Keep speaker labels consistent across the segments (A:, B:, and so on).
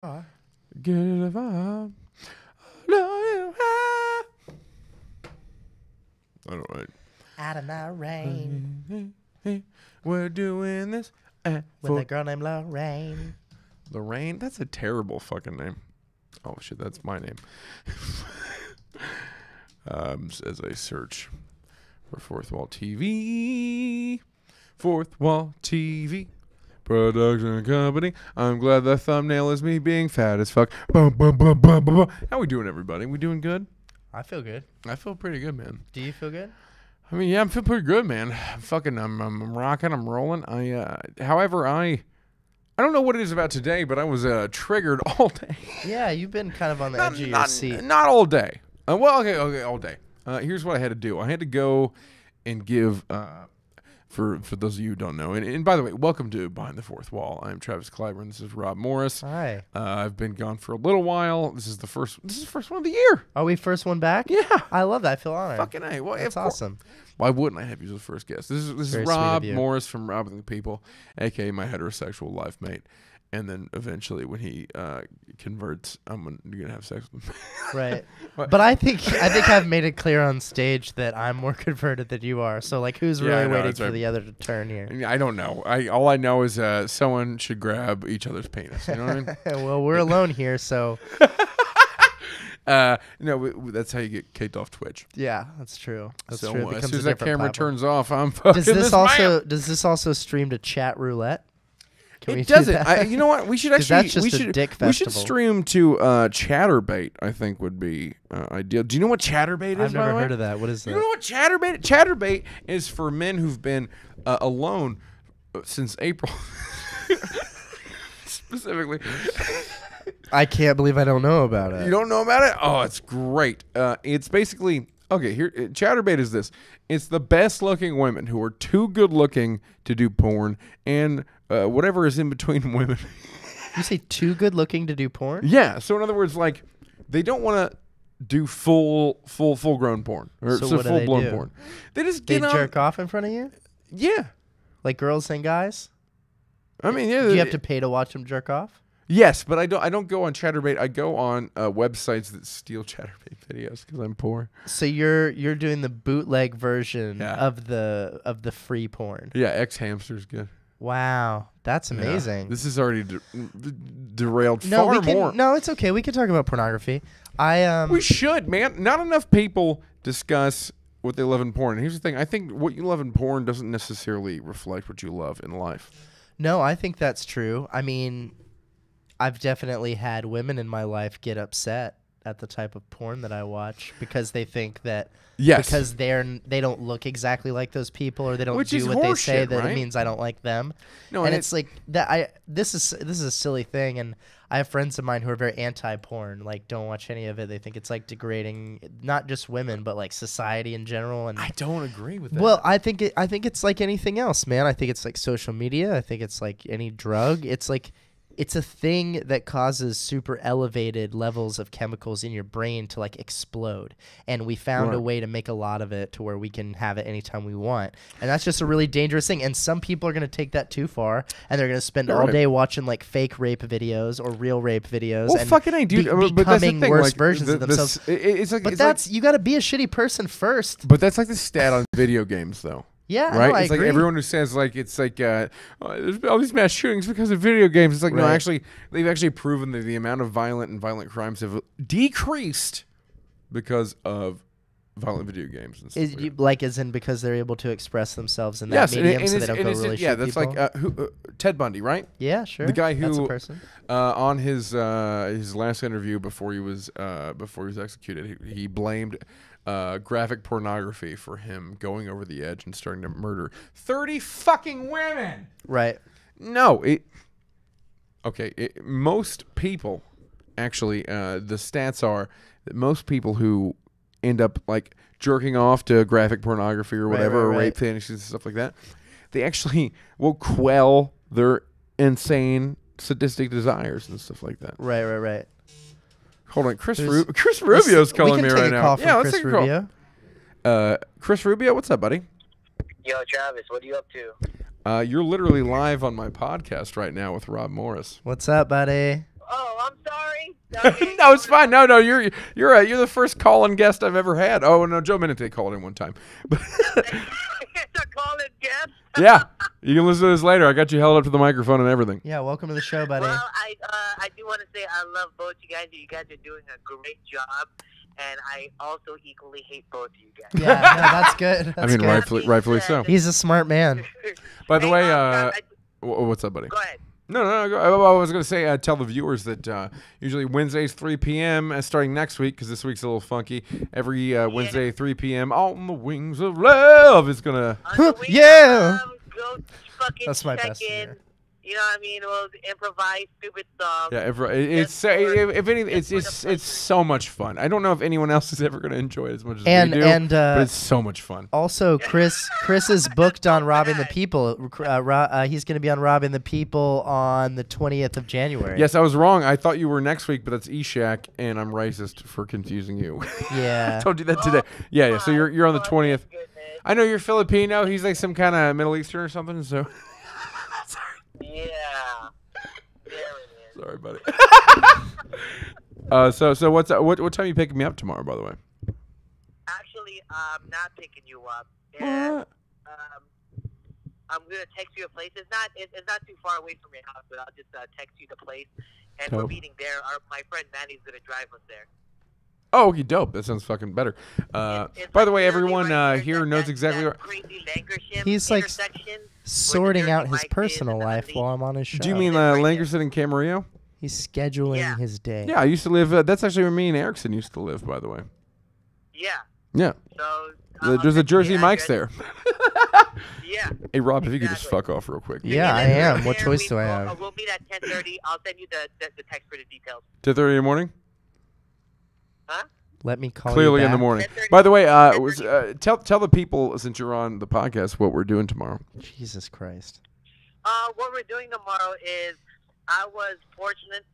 A: Get a vibe. All right.
B: Out of my rain.
A: We're doing this
B: With a girl named Lorraine.
A: Lorraine? That's a terrible fucking name. Oh, shit, that's my name. As I search for Fourth Wall TV. Fourth Wall TV. Production company. I'm glad the thumbnail is me being fat as fuck. Bum, bum, bum, bum, bum, bum. How we doing, everybody? We doing good?
B: I feel good.
A: I feel pretty good, man.
B: Do you feel good?
A: I mean, yeah, I feel pretty good, man. I'm rocking. I'm rolling. However, I don't know what it is about today, but I was triggered all day.
B: Yeah, you've been kind of on the edge of your seat.
A: Not all day. Okay, all day. Here's what I had to do. I had to go and give. For those of you who don't know, and by the way, welcome to Behind the Fourth Wall. I'm Travis Clyburn. This is Rob Morris.
B: Hi.
A: I've been gone for a little while. This is the first one of the year.
B: Are we first one back?
A: Yeah.
B: I love that. I feel honored.
A: Fucking A. Well,
B: that's awesome.
A: Why wouldn't I have you as the first guest? This is
B: Very
A: Rob
B: sweet of you.
A: Morris from Robbing the People, aka my heterosexual life mate. And then eventually, when he converts, I'm gonna have sex with him.
B: Right. But I think I've made it clear on stage that I'm more converted than you are. So like, who's really waiting for the other to turn here?
A: I don't know. All I know is someone should grab each other's penis. You know what I mean?
B: Well, we're alone here, so
A: no, that's how you get kicked off Twitch.
B: yeah, that's true. That's
A: So
B: true. It
A: as
B: becomes
A: soon as
B: a
A: that
B: different
A: camera
B: platform.
A: turns off, I'm fucking
B: Does this also stream to Chat Roulette? Can we
A: It
B: do
A: doesn't.
B: that?
A: You know what? We should
B: 'Cause
A: actually.
B: that's just
A: we
B: a
A: should.
B: dick
A: We should
B: festival.
A: stream to Chatterbait. I think would be ideal. Do you know what Chatterbait is?
B: I've
A: by
B: never
A: the way?
B: heard of that. What is
A: You
B: that?
A: know what Chatterbait? Chatterbait is for men who've been alone since April. Specifically,
B: I can't believe I don't know about it.
A: you don't know about it? Oh, it's great. It's basically okay. Here, Chatterbait is this. It's the best-looking women who are too good-looking to do porn, and whatever is in between women.
B: You say too good looking to do porn?
A: Yeah. So in other words, like they don't want to do full-grown porn or
B: So what do they
A: full-blown
B: do?
A: porn. They just
B: They
A: get on.
B: jerk off in front of you?
A: Yeah.
B: Like girls and guys?
A: I mean, yeah.
B: Do you have to pay to watch them jerk off?
A: Yes, but I don't go on Chatterbait. I go on websites that steal Chatterbait videos because I'm poor.
B: So you're doing the bootleg version
A: Yeah.
B: of the free porn.
A: Yeah, X Hamster's good.
B: Wow, that's
A: Yeah.
B: amazing.
A: This is already derailed
B: No,
A: far
B: we can.
A: more.
B: No, it's okay. We can talk about pornography.
A: We should, man. Not enough people discuss what they love in porn. Here's the thing. I think what you love in porn doesn't necessarily reflect what you love in life.
B: No, I think that's true. I mean, I've definitely had women in my life get upset at the type of porn that I watch because they think that
A: Yes.
B: because they don't look exactly like those people or they don't
A: Which
B: do
A: is
B: what they say
A: horseshit,
B: that
A: right?
B: it means I don't like them.
A: No,
B: and it's like that this is a silly thing, and I have friends of mine who are very anti-porn, like don't watch any of it. They think it's like degrading not just women but like society in general. And
A: I don't agree with that.
B: well, I think it's like anything else, man. I think it's like social media. I think it's like any drug. It's like it's a thing that causes super elevated levels of chemicals in your brain to like explode. And we found a
A: Right.
B: way to make a lot of it to where we can have it anytime we want. And that's just a really dangerous thing. And some people are going to take that too far and they're going to spend all
A: Right.
B: day watching like fake rape videos or real rape videos.
A: well,
B: and
A: fucking A, dude. but that's the
B: becoming
A: thing.
B: worse
A: like,
B: versions of themselves.
A: It's like,
B: But
A: it's
B: that's you got to be a shitty person first.
A: but that's like the stat on video games, though.
B: Yeah,
A: Right?
B: no, I
A: It's
B: agree.
A: like everyone who says like it's like there's all these mass shootings because of video games. It's like no,
B: Right.
A: actually they've actually proven that the amount of violent crimes have decreased because of violent video games and stuff.
B: Is,
A: like
B: you,
A: that.
B: like as in because they're able to express themselves in that
A: Yes, and
B: medium,
A: it-
B: so
A: and
B: they don't
A: it's-
B: go
A: and
B: really
A: it's- yeah,
B: shoot
A: that's
B: people?
A: like Ted Bundy, right?
B: Yeah, sure.
A: the guy
B: That's a
A: who-
B: person.
A: On his last interview before he was executed, he blamed graphic pornography for him going over the edge and starting to murder 30 fucking women.
B: Right.
A: No, most people, actually, the stats are that most people who end up like jerking off to graphic pornography or whatever, or
B: right.
A: rape fantasies and stuff like that, they actually will quell their insane sadistic desires and stuff like that.
B: Right.
A: Hold on, Chris
B: There's-
A: Rubio's calling
B: we
A: me
B: can
A: right
B: take a
A: now.
B: call from
A: Yeah, let's
B: Chris
A: take a call.
B: Rubio.
A: Chris Rubio, what's up, buddy?
C: Yo, Travis, what are you up to?
A: You're literally live on my podcast right now with Rob Morris.
B: What's up, buddy?
C: Oh, I'm
A: No, it's fine. No, you're the first call-in guest I've ever had. Oh no, Joe Minute called in one time. But
C: It's a call-in guest.
A: yeah, you can listen to this later. I got you held up to the microphone and everything.
B: Yeah, welcome to the show, buddy.
C: Well, I do want to say I love both you guys. You guys are doing a great job, and I also equally hate both of you guys.
B: Yeah, no, that's good. That's
A: I mean,
B: good.
A: rightfully so.
B: He's a smart man.
A: By the
C: Hey,
A: way, what's up, buddy?
C: go ahead.
A: No. I was going to say, tell the viewers that usually Wednesdays 3 p.m. Starting next week, because this week's a little funky. Every Wednesday 3 p.m. On the Wings of Love is gonna.
C: On the way
B: Yeah.
C: home, go fucking
B: That's my
C: check
B: best
C: in.
B: here.
C: You know what I mean? We'll improvise stupid songs.
A: Yeah, it's if anything, it's so much fun. I don't know if anyone else is ever gonna enjoy it as much as we do, but it's so much fun.
B: Also, Chris is booked on Robbing the People. He's going to be on Robbing the People on the 20th of January.
A: Yes, I was wrong. I thought you were next week, but that's Eshak, and I'm racist for confusing you.
B: Yeah.
A: I told you that today. Yeah. So you're on the 20th.
C: Goodness.
A: I know you're Filipino. He's like some kind of Middle Eastern or something. So
C: Yeah. There it is.
A: sorry, buddy. So what's what time are you picking me up tomorrow? By the way.
C: Actually, I'm not picking you up. And,
A: What?
C: I'm gonna text you a place. It's not too far away from your house, but I'll just text you the place, and we're
A: Dope.
C: meeting there. My friend Manny's gonna drive us there.
A: Oh, okay, dope. That sounds fucking better.
C: It's
A: By the
C: like
A: way,
C: literally
A: everyone
C: right there,
A: here knows exactly
C: that
A: what.
C: crazy Lankershim
B: He's, like,
C: intersection
B: Sorting
C: Jersey
B: out his
C: Mike's is
B: personal
C: and
B: life
C: Unleashed.
B: while I'm on his show.
A: Do you mean
C: Right there.
A: Lankerson and Camarillo?
B: He's scheduling
C: Yeah.
B: his day.
A: Yeah, I used to live. That's actually where me and Erickson used to live. By the way.
C: Yeah.
A: Yeah.
C: So
A: There's a Jersey Mike's there.
C: Yeah.
A: Hey Rob, if you could just
C: Exactly.
A: fuck off real quick.
B: Yeah, I
C: And then
B: am.
C: from
B: What
C: there,
B: choice do I have?
C: We'll meet at 10:30. I'll send you the text for the details.
A: 2:30 in the morning.
C: Huh?
B: Let me call
A: Clearly
B: you
A: in the
B: back.
A: morning.
C: 10:30.
A: By the way, tell the people since you're on the podcast what we're doing tomorrow.
B: Jesus Christ.
C: What we're doing tomorrow is I was fortunate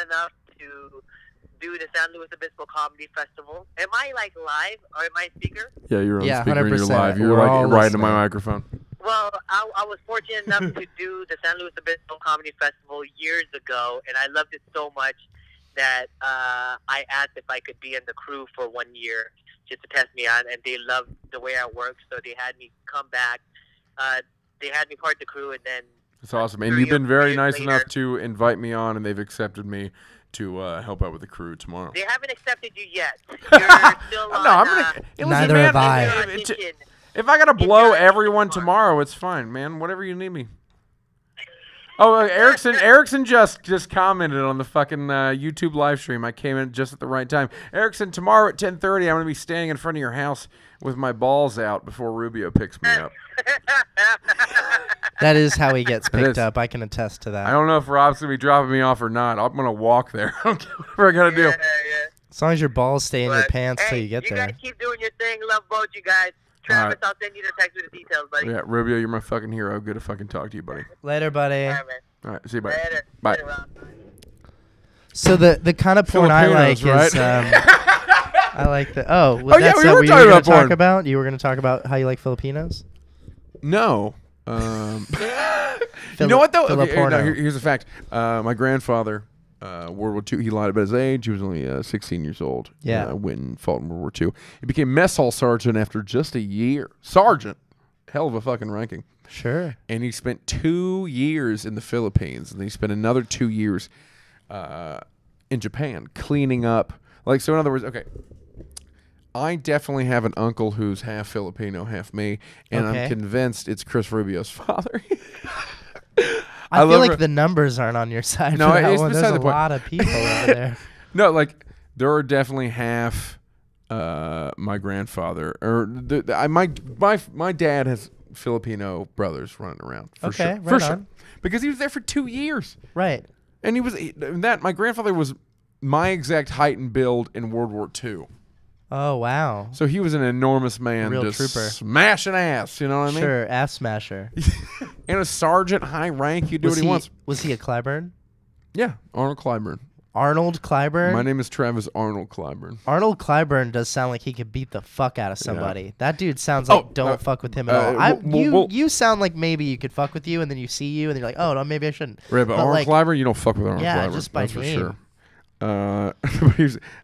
C: enough to do the San Luis Obispo Comedy Festival. Am I like live or am I speaker?
A: Yeah, you're on
B: Yeah,
A: speaker and you're
B: 100%.
A: live. You're
B: We're
A: like
B: all
A: right into my
B: listening.
A: microphone.
C: Well, I was fortunate enough to do the San Luis Obispo Comedy Festival years ago, and I loved it so much that I asked if I could be in the crew for 1 year just to test me out, and they loved the way I work, so they had me come back. They had me part of the crew, and then
A: It's awesome, and
C: 3
A: you've been very
C: years
A: nice
C: later-
A: enough to invite me on, and they've accepted me to help out with the crew tomorrow.
C: They haven't accepted you yet. You're still
A: No,
C: on.
A: I'm gonna. Listen,
B: Neither
A: man,
B: have I.
C: audition.
A: If I gotta
C: It's
A: blow
C: not
A: everyone
C: tomorrow.
A: tomorrow, it's fine, man. Whatever you need me. Oh, Erickson just commented on the fucking YouTube live stream. I came in just at the right time. Erickson, tomorrow at 10:30, I'm gonna be standing in front of your house with my balls out before Rubio picks me up.
B: That is how he gets
A: It is.
B: picked up. I can attest to
A: I
B: that.
A: don't know if Rob's gonna be dropping me off or not. I'm gonna walk there. I don't care whatever I gotta do.
C: Yeah.
B: As long as your balls stay in your
C: But,
B: pants
C: hey,
B: till you get there.
C: guys keep doing your thing. Love both you guys. Travis,
A: right.
C: I'll send you the text with the details, buddy.
A: Yeah, Rubio, you're my fucking hero. Good to fucking talk to you, buddy.
B: Later, buddy.
C: All right, man.
A: All right, see you, bye.
C: Later.
A: Bye.
C: Later, Rob.
B: So the kind of porn I like
A: Filipinos,
B: is
A: right?
B: I like the oh
A: Oh, yeah,
B: that's
A: we
B: what
A: were
B: you
A: talking
B: were gonna
A: about
B: talk
A: porn.
B: about. You were gonna talk about how you like Filipinos.
A: No. You know what though? Okay,
B: Filiporno.
A: here's a fact. My grandfather, World War II, he lied about his age. He was only 16 years old.
B: Yeah.
A: When fought in World War II, he became mess hall sergeant after just a year. Sergeant, hell of a fucking ranking.
B: Sure.
A: And he spent 2 years in the Philippines, and then he spent another 2 years in Japan cleaning up. Like, so in other words, okay, I definitely have an uncle who's half Filipino, half me, and
B: Okay.
A: I'm convinced it's Chris Rubio's father.
B: I feel
A: love
B: like
A: her-
B: the numbers aren't on your side.
A: No,
B: for that
A: it's
B: one.
A: beside
B: There's
A: the
B: a
A: point.
B: lot of people over there.
A: No, like there are definitely half my grandfather or my dad has Filipino brothers running around. For
B: Okay,
A: sure,
B: right
A: for sure,
B: on.
A: because he was there for 2 years,
B: Right.
A: and my grandfather was my exact height and build in World War II.
B: Oh wow.
A: So he was an enormous man,
B: Real
A: just
B: trooper.
A: smashing ass. You know what I mean?
B: Sure, ass smasher.
A: And a sergeant, high rank, you do what he wants.
B: Was he a Clyburn?
A: Yeah, Arnold Clyburn.
B: Arnold Clyburn.
A: My name is Travis Arnold Clyburn.
B: Arnold Clyburn does sound like he could beat the fuck out of somebody. That dude sounds
A: Oh,
B: like don't fuck with him at all.
A: well,
B: You sound like maybe you could fuck with you, and then you see you, and then you're like, oh no, maybe I shouldn't.
A: Right, but Arnold
B: like,
A: Clyburn, you don't fuck with Arnold
B: yeah,
A: Clyburn.
B: just by
A: that's for
B: name.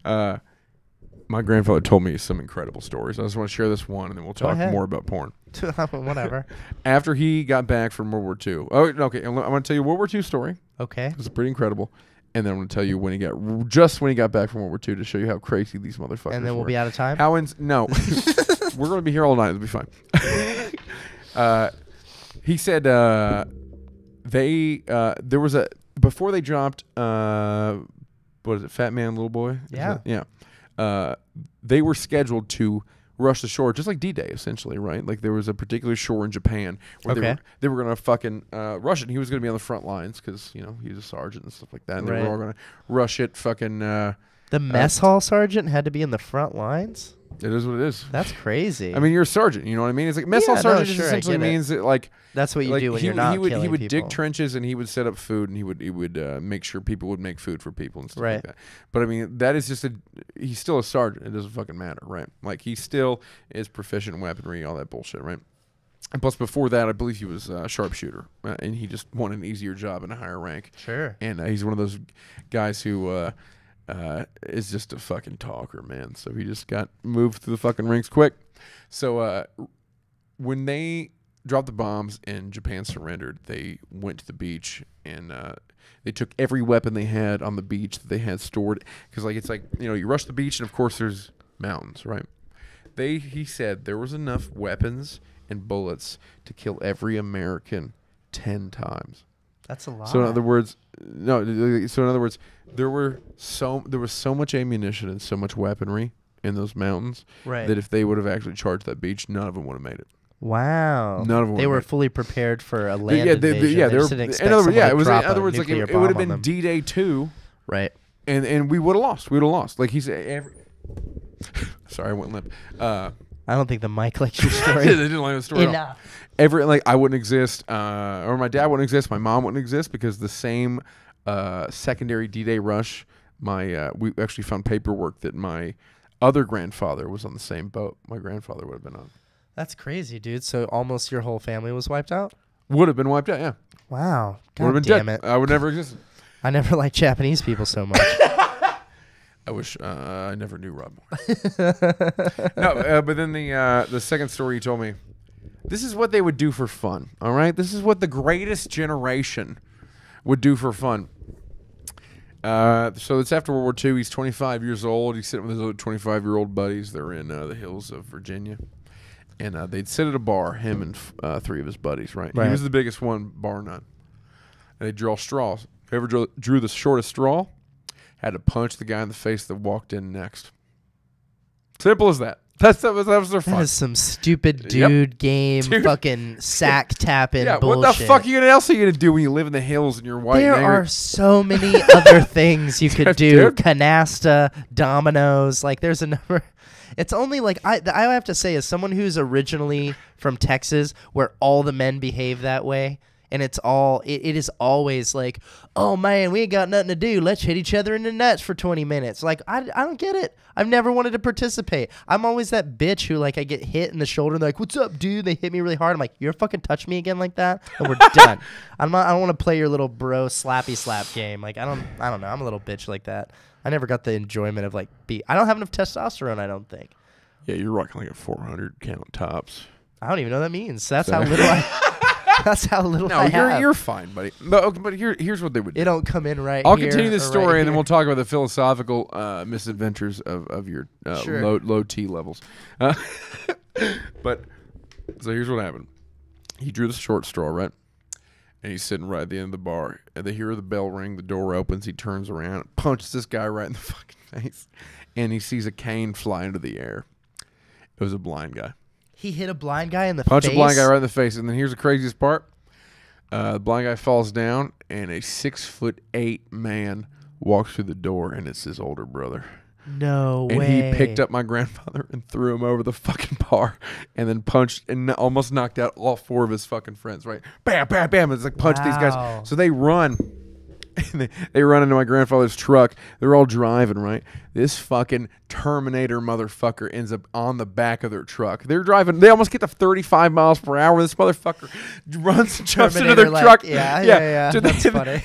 A: sure. My grandfather told me some incredible stories. I just want to share this one, and then we'll talk
B: ahead.
A: more about porn.
B: Whatever.
A: After he got back from World War II. Oh, okay. I'm going to tell you a World War II story.
B: Okay.
A: It was pretty incredible. And then I'm going to tell you when he got back from World War II to show you how crazy these motherfuckers
B: And then we'll
A: were.
B: be out of time.
A: No. We're going to be here all night. It'll be fine. He said there was before they dropped, what is it, Fat Man, Little Boy?
B: Yeah.
A: Yeah. They were scheduled to rush the shore, just like D-Day, essentially, right? Like there was a particular shore in Japan where they were going to fucking rush it. And he was going to be on the front lines because, you know, he's a sergeant and stuff like that. And they were all going to rush it fucking...
B: the mess hall sergeant had to be in the front lines?
A: It is what it is.
B: That's crazy.
A: I mean, you're a sergeant, you know what I mean? It's like mess hall sergeant just
B: sure,
A: essentially means that, like...
B: That's what you
A: like
B: do when
A: he,
B: you're not
A: he would
B: killing people.
A: dig trenches and he would set up food and he would make sure people would make food for people and stuff like
B: Right.
A: that. But I mean, that is just he's still a sergeant. It doesn't fucking matter, right? Like he still is proficient in weaponry, all that bullshit, right? And plus, before that, I believe he was a sharpshooter, and he just won an easier job and a higher rank.
B: Sure.
A: And he's one of those guys who is just a fucking talker, man. So he just got moved through the fucking ranks quick. So when they dropped the bombs and Japan surrendered, they went to the beach and they took every weapon they had on the beach that they had stored. Because it's like, you know, you rush the beach and of course there's mountains, right? He said there was enough weapons and bullets to kill every American 10 times.
B: That's a lot.
A: So in other words, there was so much ammunition and so much weaponry in those mountains
B: Right.
A: that if they would have actually charged that beach, none of them would have made it.
B: Wow.
A: None of them
B: They
A: were
B: were
A: made it.
B: fully prepared for a land
A: They
B: invasion.
A: were.
B: They just didn't expect
A: In other words,
B: someone to
A: it was. In
B: drop
A: other
B: a
A: words, like
B: nuclear
A: it would have
B: bomb on
A: been
B: them.
A: D-Day 2,
B: Right.
A: and we would have lost. We would have lost. Like he said. Sorry, I went limp.
B: I don't think the mic likes your
A: They
B: story.
A: didn't like the story. at all.
B: Enough.
A: I wouldn't exist, or my dad wouldn't exist, my mom wouldn't exist because the same secondary D-Day rush. We actually found paperwork that my other grandfather was on the same boat. My grandfather would have been on.
B: That's crazy, dude. So almost your whole family was wiped out?
A: Would have been wiped out. Yeah,
B: Wow.
A: would have
B: God
A: been
B: damn
A: dead.
B: it.
A: I would never exist.
B: I never liked Japanese people so much.
A: I wish I never knew Rob Moore. No, but then the second story he told me, this is what they would do for fun. All right, this is what the greatest generation would do for fun. So it's after World War II. He's 25 years old. He's sitting with his other 25-year-old buddies. They're in the hills of Virginia, and they'd sit at a bar. Him and 3 of his buddies. Right. He was the biggest one, bar none. And they draw straws. Whoever drew the shortest straw had to punch the guy in the face that walked in next. Simple as that. That was their fun.
B: That is some stupid dude game, fucking sack tapping
A: Yeah,
B: bullshit.
A: what the fuck else are you gonna do when you live in the hills and you're white?
B: There
A: and angry?
B: are so many other things you could do.
A: Dude.
B: Canasta, dominoes. Like, there's a number. It's only like I have to say, as someone who's originally from Texas, where all the men behave that way, and it is always like, oh man, we ain't got nothing to do. Let's hit each other in the nuts for 20 minutes. Like, I don't get it. I've never wanted to participate. I'm always that bitch who, like, I get hit in the shoulder and they're like, what's up, dude? They hit me really hard. I'm like, you're fucking touch me again like that, and we're done. I don't want to play your little bro slappy slap game. Like, I don't know. I'm a little bitch like that. I never got the enjoyment of, like, I don't have enough testosterone, I don't think.
A: Yeah, you're rocking like a 400 count tops.
B: I don't even know what that means. That's how little That's how little I
A: No,
B: have.
A: you're fine, buddy. But here's what they would do.
B: It don't come in right.
A: I'll
B: here
A: continue this
B: or
A: story,
B: right
A: and then
B: here.
A: we'll talk about the philosophical misadventures of your
B: Sure.
A: low T levels. But so here's what happened. He drew the short straw, right? And he's sitting right at the end of the bar. And they hear the bell ring. The door opens. He turns around, punches this guy right in the fucking face, and he sees a cane fly into the air. It was a blind guy.
B: He hit a blind guy in the
A: Punch
B: face.
A: a blind guy right in the face. And then here's the craziest part. The blind guy falls down, and a 6'8" man walks through the door, and it's his older brother.
B: No
A: And
B: way.
A: he picked up my grandfather and threw him over the fucking bar, and then punched and almost knocked out all 4 of his fucking friends. Right, bam, bam, bam. It's like punch these
B: Wow.
A: guys. So they run And they run into my grandfather's truck. They're all driving, right? This fucking Terminator motherfucker ends up on the back of their truck. They're driving. They almost get to 35 miles per hour. This motherfucker runs and jumps into their truck.
B: Yeah. That's funny.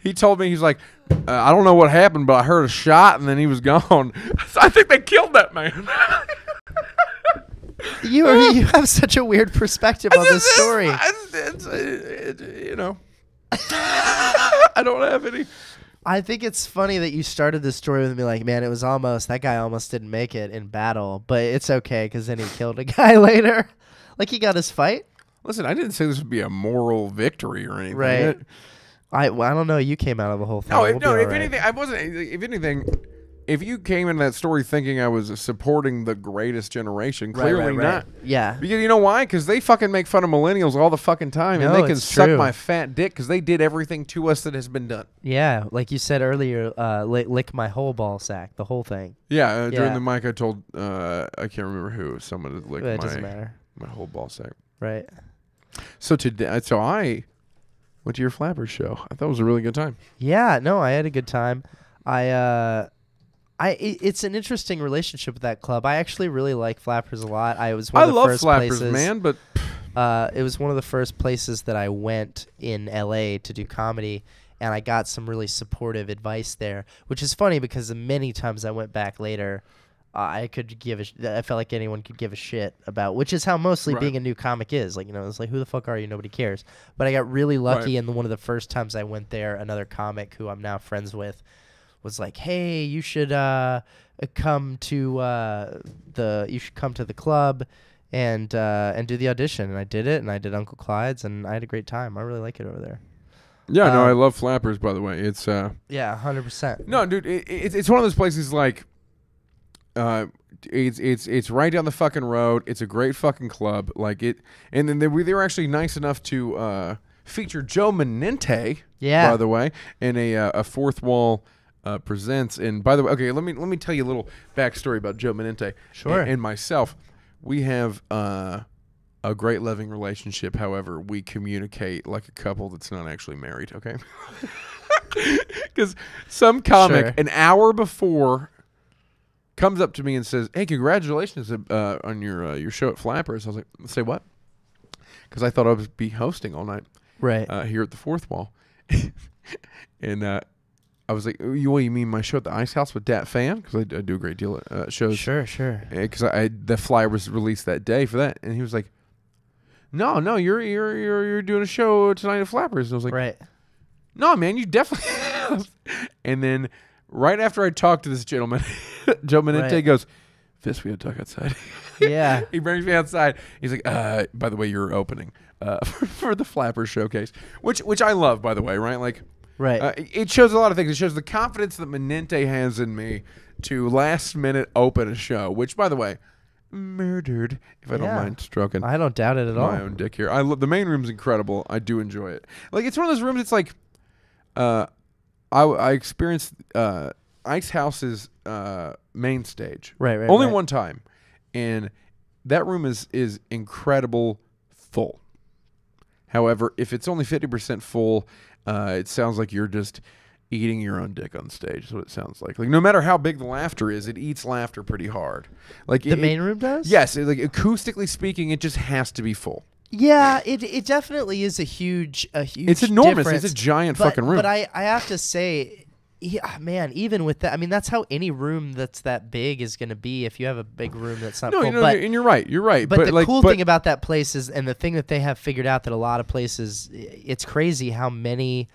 A: He told me, he's like, I don't know what happened, but I heard a shot and then he was gone. So I think they killed that man.
B: You have such a weird perspective on this story.
A: You know, I don't have any.
B: I think it's funny that you started this story with me like, man, it was that guy almost didn't make it in battle, but it's okay because then he killed a guy later. Like he got his fight.
A: Listen, I didn't say this would be a moral victory or anything.
B: Right. I don't know. You came out of the whole thing.
A: No,
B: We'll be
A: if
B: all right.
A: anything, I wasn't. If anything, if you came into that story thinking I was supporting the greatest generation, clearly
B: Right.
A: not.
B: Yeah.
A: Because you know why? Because they fucking make fun of millennials all the fucking time, and
B: No,
A: they can
B: it's
A: suck
B: true.
A: my fat dick because they did everything to us that has been done.
B: Yeah. Like you said earlier, lick my whole ball sack, the whole thing.
A: Yeah, during
B: Yeah.
A: the mic, I told I can't remember who, someone had licked
B: It doesn't matter.
A: my whole ball sack.
B: Right.
A: So today, I went to your Flappers show. I thought it was a really good time.
B: Yeah, no, I had a good time. It's an interesting relationship with that club. I actually really like Flappers a lot. I was one
A: I
B: of the
A: love
B: first
A: Flappers,
B: places,
A: man, but
B: it was one of the first places that I went in LA to do comedy, and I got some really supportive advice there, which is funny because the many times I went back later, I felt like anyone could give a shit about, which is how mostly
A: Right.
B: being a new comic is. Like, it's like, who the fuck are you? Nobody cares. But I got really lucky, and one of the first times I went there, another comic who I'm now friends with was like, hey, you should come to the club and do the audition. And I did it, and I did Uncle Clyde's, and I had a great time. I really like it over there.
A: yeah, no, I love Flappers. By the way, it's
B: Yeah, 100%.
A: no, dude, it's one of those places like. It's right down the fucking road. It's a great fucking club. Like it, and then they were actually nice enough to feature Joe Menente.
B: Yeah.
A: By the way, in a Fourth Wall presents. And by the way, okay, let me tell you a little backstory about Joe Menente.
B: Sure.
A: And myself, we have a great loving relationship. However, we communicate like a couple that's not actually married. Okay. Because some comic
B: Sure.
A: an hour before comes up to me and says, "Hey, congratulations on your show at Flappers." I was like, "Say what?" Because I thought I would be hosting all night
B: Right.
A: here at the Fourth Wall, and I was like, "You mean my show at the Ice House with Dat Fan?" Because I do a great deal of shows.
B: Sure.
A: Because the flyer was released that day for that, and he was like, "No, you're doing a show tonight at Flappers." And I was like,
B: Right.
A: "No, man, you definitely." And then right after I talked to this gentleman, Joe Menente
B: Right.
A: goes, "Fist, we had to talk outside."
B: Yeah.
A: He brings me outside. He's like, "By the way, you're opening for the Flappers showcase," which I love, by the way, right? Like,
B: Right.
A: it shows a lot of things. It shows the confidence that Menente has in me to last minute open a show. Which, by the way, murdered. If I don't
B: Yeah.
A: mind stroking
B: I don't doubt it at all.
A: my own dick here. I love the main room's incredible. I do enjoy it. Like it's one of those rooms. It's like, I experienced Ice House's main stage.
B: Right.
A: Only
B: right.
A: one time, and that room is incredible full. However, if it's only 50% full, it sounds like you're just eating your own dick on stage. Is what it sounds like. Like no matter how big the laughter is, it eats laughter pretty hard. Like
B: The main room does?
A: Yes, like acoustically speaking, it just has has to be full.
B: Yeah, it definitely is a huge
A: It's enormous.
B: difference.
A: It's a giant
B: But-
A: fucking room.
B: But I have to say, yeah, man, even with that, I mean, that's how any room that's that big is going to be if you have a big room that's not
A: no,
B: full.
A: no,
B: but
A: and you're right. You're right.
B: but the
A: like,
B: cool thing about that place is, and the thing that they have figured out that a lot of places, it's crazy how many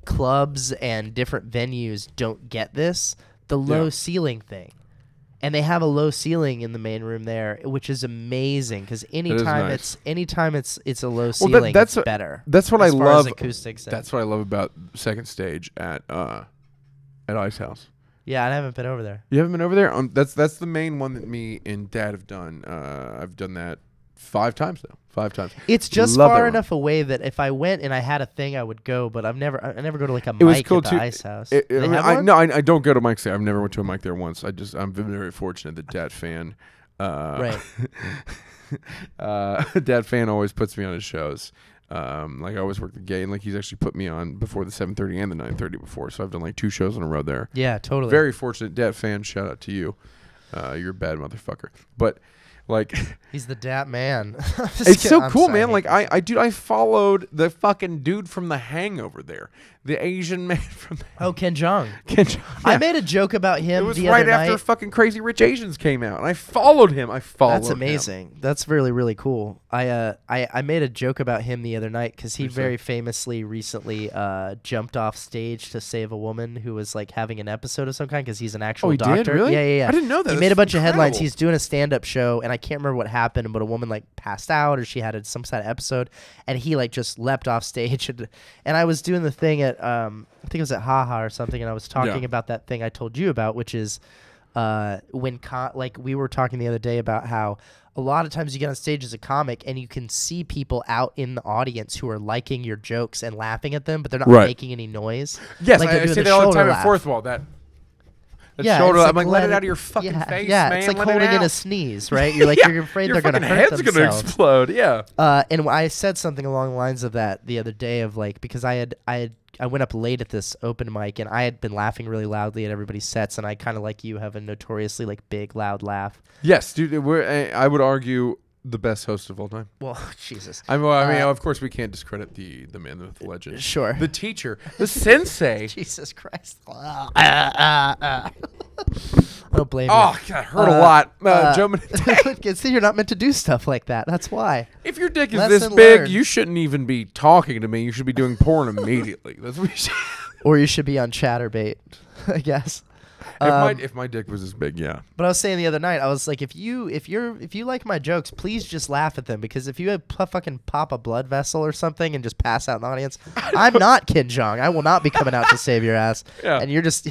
B: clubs and different venues don't get this, the low
A: Yeah.
B: ceiling thing. And they have a low ceiling in the main room there, which is amazing because anytime
A: nice.
B: it's a low ceiling,
A: that's
B: it's better.
A: that's what
B: as
A: I
B: far as
A: love.
B: acoustics.
A: That's what I love about second stage at Ice House.
B: Yeah, I haven't been over there.
A: You haven't been over there? That's the main one that me and Dad have done. I've done that 5 times though. 5 times.
B: It's just
A: Love that
B: far
A: one.
B: enough away that if I went and I had a thing, I would go. But I never go to like a
A: It was
B: mic
A: cool
B: at the
A: too.
B: Ice House.
A: I
B: They
A: mean,
B: have
A: I
B: one?
A: no, I don't go to mics there. I've never went to a mic there once. I'm very fortunate that Dad Fan.
B: Right.
A: Dad Fan always puts me on his shows. Like I always work the gay, and like he's actually put me on before the 7:30 and the 9:30 before, so I've done like 2 shows in a row there.
B: Yeah, totally.
A: Very fortunate. Dat fan, shout out to you. You're a bad motherfucker. But like
B: He's the dat man.
A: it's so
B: I'm
A: cool,
B: sorry.
A: man. Like I followed the fucking dude from The Hangover there, the Asian man from
B: Oh, Ken Jeong.
A: Ken Jeong.
B: I
A: Yeah.
B: made a joke about him
A: It was
B: the
A: right
B: other
A: after
B: night.
A: fucking Crazy Rich Asians came out, and I followed him.
B: That's amazing. That's really, really cool. I made a joke about him the other night because he
A: Who's that?
B: very famously recently jumped off stage to save a woman who was like having an episode of some kind because he's an actual
A: Oh, he
B: doctor.
A: did? Really?
B: Yeah, yeah, yeah.
A: I didn't know that.
B: He
A: That's
B: made a bunch of headlines.
A: incredible.
B: He's doing a stand-up show, and I can't remember what happened, but a woman like passed out or she had some kind of episode, and he like just leapt off stage. And I was doing the thing at I think it was at Haha or something, and I was talking
A: Yeah.
B: about that thing I told you about, which is when like we were talking the other day about how a lot of times you get on stage as a comic and you can see people out in the audience who are liking your jokes and laughing at them, but they're not
A: Right.
B: making any noise.
A: Yes,
B: Like they're
A: I
B: doing
A: say
B: the
A: that all the
B: shoulder
A: time at
B: laugh.
A: Fourth Wall. That
B: Yeah,
A: shoulder.
B: it's
A: I'm like, let it
B: let
A: out of your fucking
B: yeah,
A: face,
B: yeah,
A: man.
B: it's like
A: Let it
B: holding in
A: out.
B: a sneeze, right? You're like
A: Yeah,
B: you're afraid
A: your
B: they're gonna
A: fucking
B: hurt
A: head's
B: themselves.
A: gonna explode. Yeah.
B: And I said something along the lines of that the other day of like because I went up late at this open mic and I had been laughing really loudly at everybody's sets, and I kind of like you have a notoriously like big loud laugh.
A: Yes, dude. I would argue the best host of all time.
B: Well, Jesus.
A: I mean, of course, we can't discredit the man, the legend,
B: Sure.
A: the teacher, the sensei.
B: Jesus Christ. I don't blame
A: Oh, God, hurt a lot. Joe,
B: you. See, you're not meant to do stuff like that. That's why.
A: if your dick is
B: Lesson
A: this big,
B: learned.
A: you shouldn't even be talking to me. You should be doing porn immediately. That's what you should.
B: Or you should be on Chatterbait, I guess.
A: If my dick was this big, yeah.
B: But I was saying the other night, I was like, if you like my jokes, please just laugh at them, because if you fucking pop a blood vessel or something and just pass out in the audience, I'm not Ken Jeong. I will not be coming out to save your ass.
A: Yeah.
B: And you're just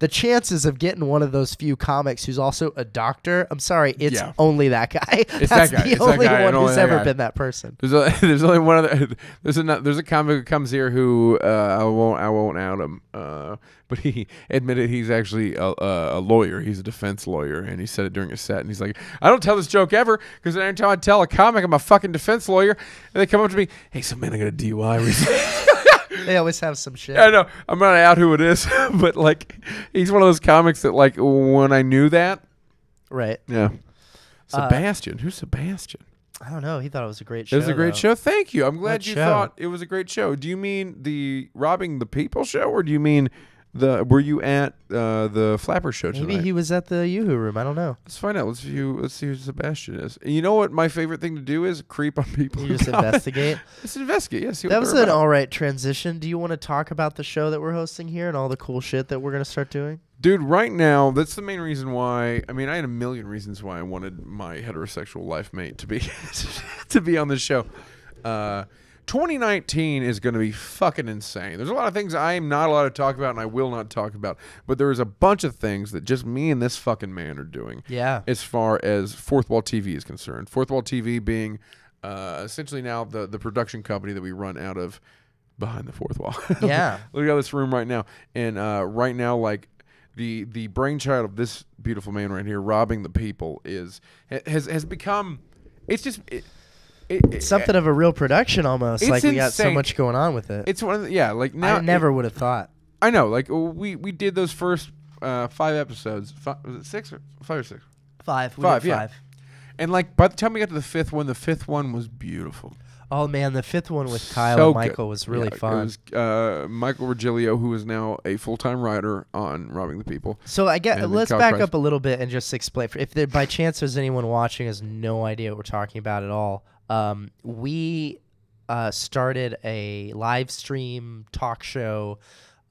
B: the chances of getting one of those few comics who's also a doctor. I'm sorry, it's
A: Yeah.
B: only that guy.
A: It's
B: That's
A: that guy.
B: the
A: It's that
B: only
A: guy
B: one
A: and only
B: who's
A: that
B: ever
A: guy.
B: been that person.
A: There's only one other. There's a comic who comes here who I won't out him. But he admitted he's actually a lawyer. He's a defense lawyer, and he said it during a set. And he's like, I don't tell this joke ever, because every time I tell a comic I'm a fucking defense lawyer, and they come up to me, hey, so man, I got a DUI recently.
B: They always have some shit.
A: I know. I'm not out who it is, but like, he's one of those comics that like when I knew that,
B: Right.
A: yeah. Sebastian, who's Sebastian?
B: I don't know. He thought it was a great show.
A: It was a great
B: though.
A: show. Thank you. I'm glad
B: Good
A: you
B: show.
A: thought it was a great show. Do you mean the Robbing the People show, or do you mean were you at the Flapper show tonight?
B: Maybe he was at the Yoo-Hoo room. I don't know.
A: Let's find out. Let's see who Sebastian is. And you know what my favorite thing to do is creep on people.
B: You
A: who
B: just
A: come.
B: investigate.
A: Just investigate. Yeah, see what
B: That was
A: they're
B: an
A: about.
B: all right transition. Do you want to talk about the show that we're hosting here and all the cool shit that we're going to start doing?
A: Dude, right now, that's the main reason why. I mean, I had a million reasons why I wanted my heterosexual life mate to be to be on the show. 2019 is going to be fucking insane. There's a lot of things I am not allowed to talk about, and I will not talk about. But there is a bunch of things that just me and this fucking man are doing.
B: Yeah.
A: As far as Fourth Wall TV is concerned, Fourth Wall TV being essentially now the production company that we run out of behind the fourth wall.
B: Yeah.
A: Look at this room right now, and right now, like the brainchild of this beautiful man right here, Robbing the People, has become. It's just.
B: It's something of a real production almost.
A: It's
B: Like we got so
A: insane.
B: much going on with it.
A: It's one of the, yeah, like now
B: I never would have thought.
A: I know, like we did those first 5 episodes. Was it 6 or 5 or 6?
B: Five. We
A: Five,
B: did
A: yeah.
B: five.
A: And like by the time we got to the fifth one was beautiful.
B: Oh man, the fifth one with Kyle
A: So
B: and
A: good.
B: Michael was really
A: Yeah,
B: fun.
A: It was Michael Virgilio, who is now a full-time writer on Robbing the People.
B: So I get.
A: And then
B: Let's
A: Kyle
B: back
A: Price.
B: up a little bit and just explain. If there, by chance there's anyone watching who has no idea what we're talking about at all, we started a live stream talk show,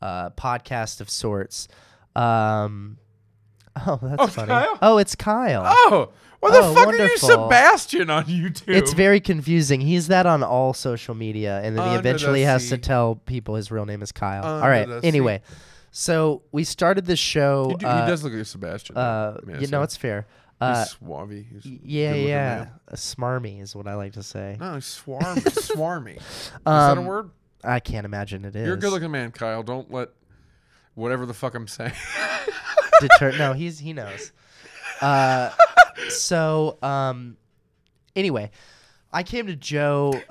B: podcast of sorts. Oh, that's funny.
A: Kyle?
B: Oh, it's Kyle.
A: Oh, what the
B: Oh,
A: fuck
B: wonderful.
A: are you, Sebastian, on YouTube?
B: It's very confusing. He's that on all social media, and then he
A: Under the
B: eventually has to
A: sea.
B: tell people his real name is Kyle.
A: Under
B: All right.
A: the sea.
B: Anyway, so we started this show.
A: He does look like a Sebastian.
B: You know, it's fair.
A: He's suave. He's
B: Yeah,
A: good-looking
B: yeah.
A: man.
B: Smarmy is what I like to say.
A: No, he's swarmy. Is that a word?
B: I can't imagine it is.
A: You're a good-looking man, Kyle. Don't let whatever the fuck I'm saying.
B: No, he knows. So, anyway, I came to Joe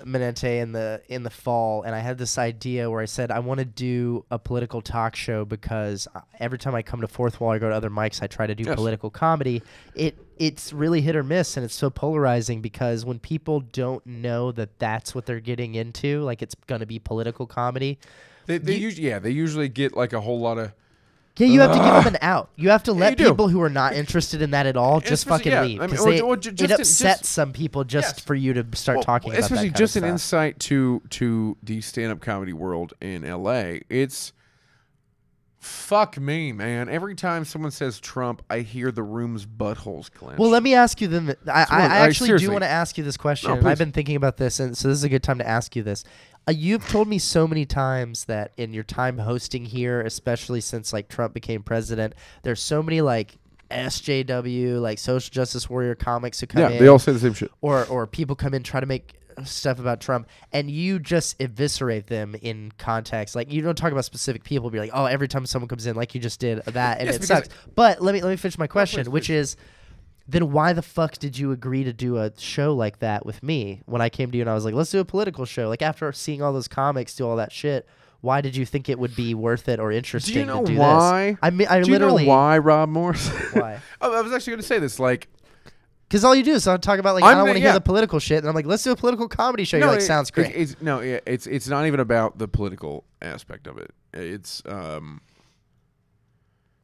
B: Menente in the fall, and I had this idea where I said I want to do a political talk show because every time I come to Fourth Wall or go to other mics, I try to do
A: Yes.
B: political comedy. It's really hit or miss, and it's so polarizing because when people don't know that that's what they're getting into, like it's gonna be political comedy.
A: They usually get like a whole lot of.
B: Yeah, you have to give them an out. You have to
A: you
B: let
A: do.
B: people who are not interested in that at all just
A: especially-
B: fucking
A: yeah,
B: leave
A: I mean,
B: because
A: or
B: it
A: just-
B: upsets some people just
A: Yes.
B: for you to start talking about
A: especially
B: that kind
A: just
B: of
A: an
B: stuff.
A: insight to the stand-up comedy world in LA. It's fuck me, man. Every time someone says Trump, I hear the room's buttholes clench.
B: Well, let me ask you then. I actually do
A: seriously.
B: want to ask you this question.
A: No,
B: and I've
A: please.
B: been thinking about this, and so this is a good time to ask you this. You've told me so many times that in your time hosting here, especially since like Trump became president, there's so many like SJW, like social justice warrior comics who come in.
A: they all say the same shit.
B: or people come in try to make stuff about Trump, and you just eviscerate them in context. Like you don't talk about specific people. Be like, oh, every time someone comes in, like you just did that, and
A: Yes,
B: it
A: because
B: sucks. But let me finish my question,
A: please,
B: which is, then why the fuck did you agree to do a show like that with me when I came to you and I was like, let's do a political show? Like after seeing all those comics do all that shit, why did you think it would be worth it or interesting
A: Do you know
B: to do
A: why?
B: this? I mean, I
A: Do you know
B: literally
A: why, Rob Morris?
B: why?
A: I was actually going to say this. Like,
B: Because all you do is talk about like I
A: I'm
B: don't
A: gonna-
B: want to hear
A: yeah.
B: the political shit, and I'm like, let's do a political comedy show. You're like, sounds great.
A: It's not even about the political aspect of it. It's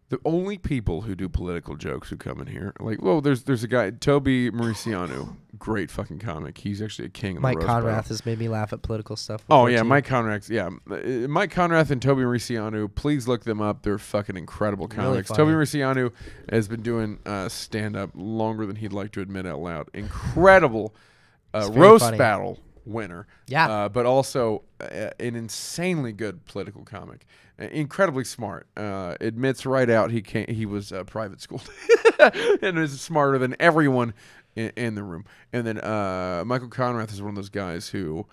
A: the only people who do political jokes who come in here. Like, well, there's a guy, Toby Mauricianu, great fucking comic. He's actually a king. In
B: Mike
A: the roast battle.
B: Conrath has made me laugh at political stuff.
A: Oh
B: before,
A: yeah,
B: too.
A: Mike Conrath. Yeah, Mike Conrath and Toby Mauricianu. Please look them up. They're fucking incredible
B: Really
A: comics.
B: funny.
A: Toby Mauricianu has been doing stand up longer than he'd like to admit out loud. Incredible
B: It's very
A: roast
B: funny.
A: battle winner.
B: Yeah.
A: but also an insanely good political comic. Incredibly smart. Admits right out he was private schooled and is smarter than everyone in the room. And then Michael Conrath is one of those guys who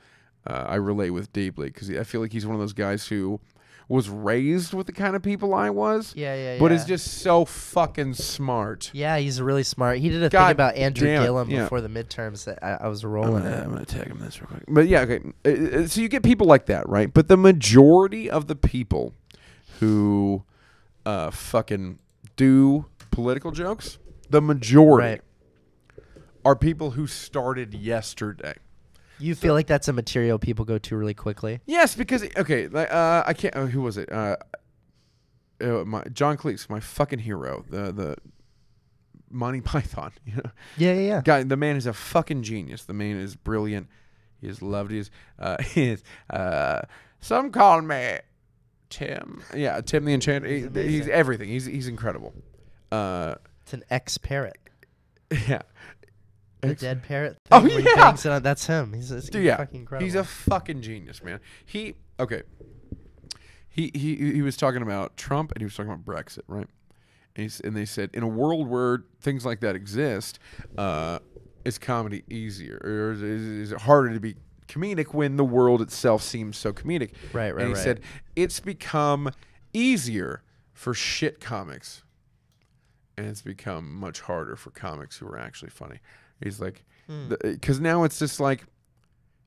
A: I relate with deeply because I feel like he's one of those guys who was raised with the kind of people I was.
B: Yeah.
A: But is just so fucking smart.
B: Yeah, he's really smart. He did a
A: God
B: thing about Andrew
A: damn it,
B: Gillum
A: yeah.
B: before the midterms that I was rolling
A: I'm
B: at.
A: gonna tag him this real quick. But yeah, okay. So you get people like that, right? But the majority of the people who fucking do political jokes, the majority
B: Right.
A: are people who started yesterday.
B: You feel like that's a material people go to really quickly?
A: Yes, because okay, like, I can't. Who was it? John Cleese, my fucking hero, the Monty Python. You know,
B: Yeah.
A: guy. The man is a fucking genius. The man is brilliant. He is loved. He is. Some call me Tim. Yeah, Tim the Enchanter. He's
B: amazing.
A: everything. He's incredible.
B: It's an ex-parrot.
A: Yeah.
B: The dead parrot
A: Oh,
B: thing where he
A: yeah.
B: bangs it on, that's him. He's
A: Dude, yeah,
B: fucking incredible.
A: he's a fucking genius, man. He was talking about Trump and he was talking about Brexit, right? And they said in a world where things like that exist, is comedy easier or is it harder to be comedic when the world itself seems so comedic?
B: Right,
A: And he
B: right.
A: said it's become easier for shit comics, and it's become much harder for comics who are actually funny. He's like, because now it's just like,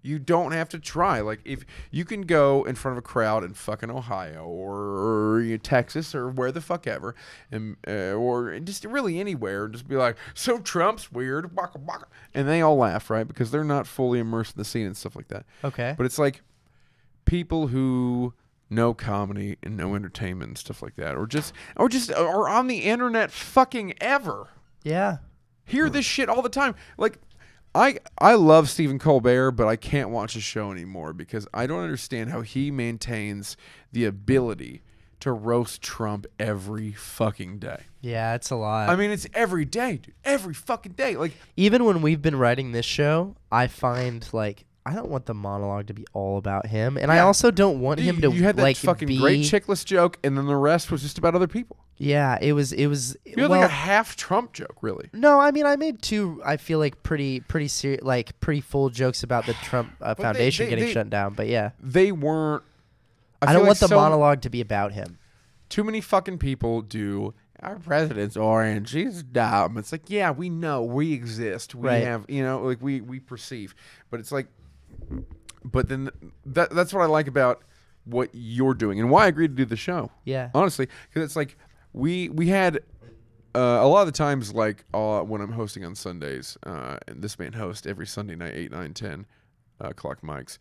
A: you don't have to try. Like, if you can go in front of a crowd in fucking Ohio or Texas or where the fuck ever, and or just really anywhere, and just be like, so Trump's weird, baka baka, and they all laugh, right? Because they're not fully immersed in the scene and stuff like that.
B: Okay.
A: But it's like people who know comedy and know entertainment and stuff like that, or just are on the internet fucking ever.
B: Yeah.
A: Hear this shit all the time. Like, I love Stephen Colbert, but I can't watch his show anymore because I don't understand how he maintains the ability to roast Trump every fucking day.
B: Yeah, it's a lot.
A: I mean, it's every day, dude. Every fucking day. Like,
B: Even when we've been writing this show, I find like I don't want the monologue to be all about him, and I
A: Yeah.
B: also don't want him to
A: you had that
B: like
A: fucking
B: be.
A: great chickless joke, and then the rest was just about other people.
B: Yeah, it was.
A: You had
B: well,
A: like a half Trump joke, really.
B: no, I mean I made two. I feel like pretty full jokes about the Trump Foundation
A: they-
B: getting
A: they-
B: shut down. But yeah,
A: They weren't.
B: I
A: feel
B: don't
A: like
B: want the
A: so-
B: monologue to be about him.
A: Too many fucking people do our president's orange. He's dumb. It's like, yeah, we know. We exist. We
B: Right.
A: have, like we perceive. But it's like, but then that's what I like about what you're doing and why I agreed to do the show.
B: Yeah.
A: Honestly, because it's like we had a lot of the times, like when I'm hosting on Sundays, and this man hosts every Sunday night, 8, 9, 10 o'clock mics.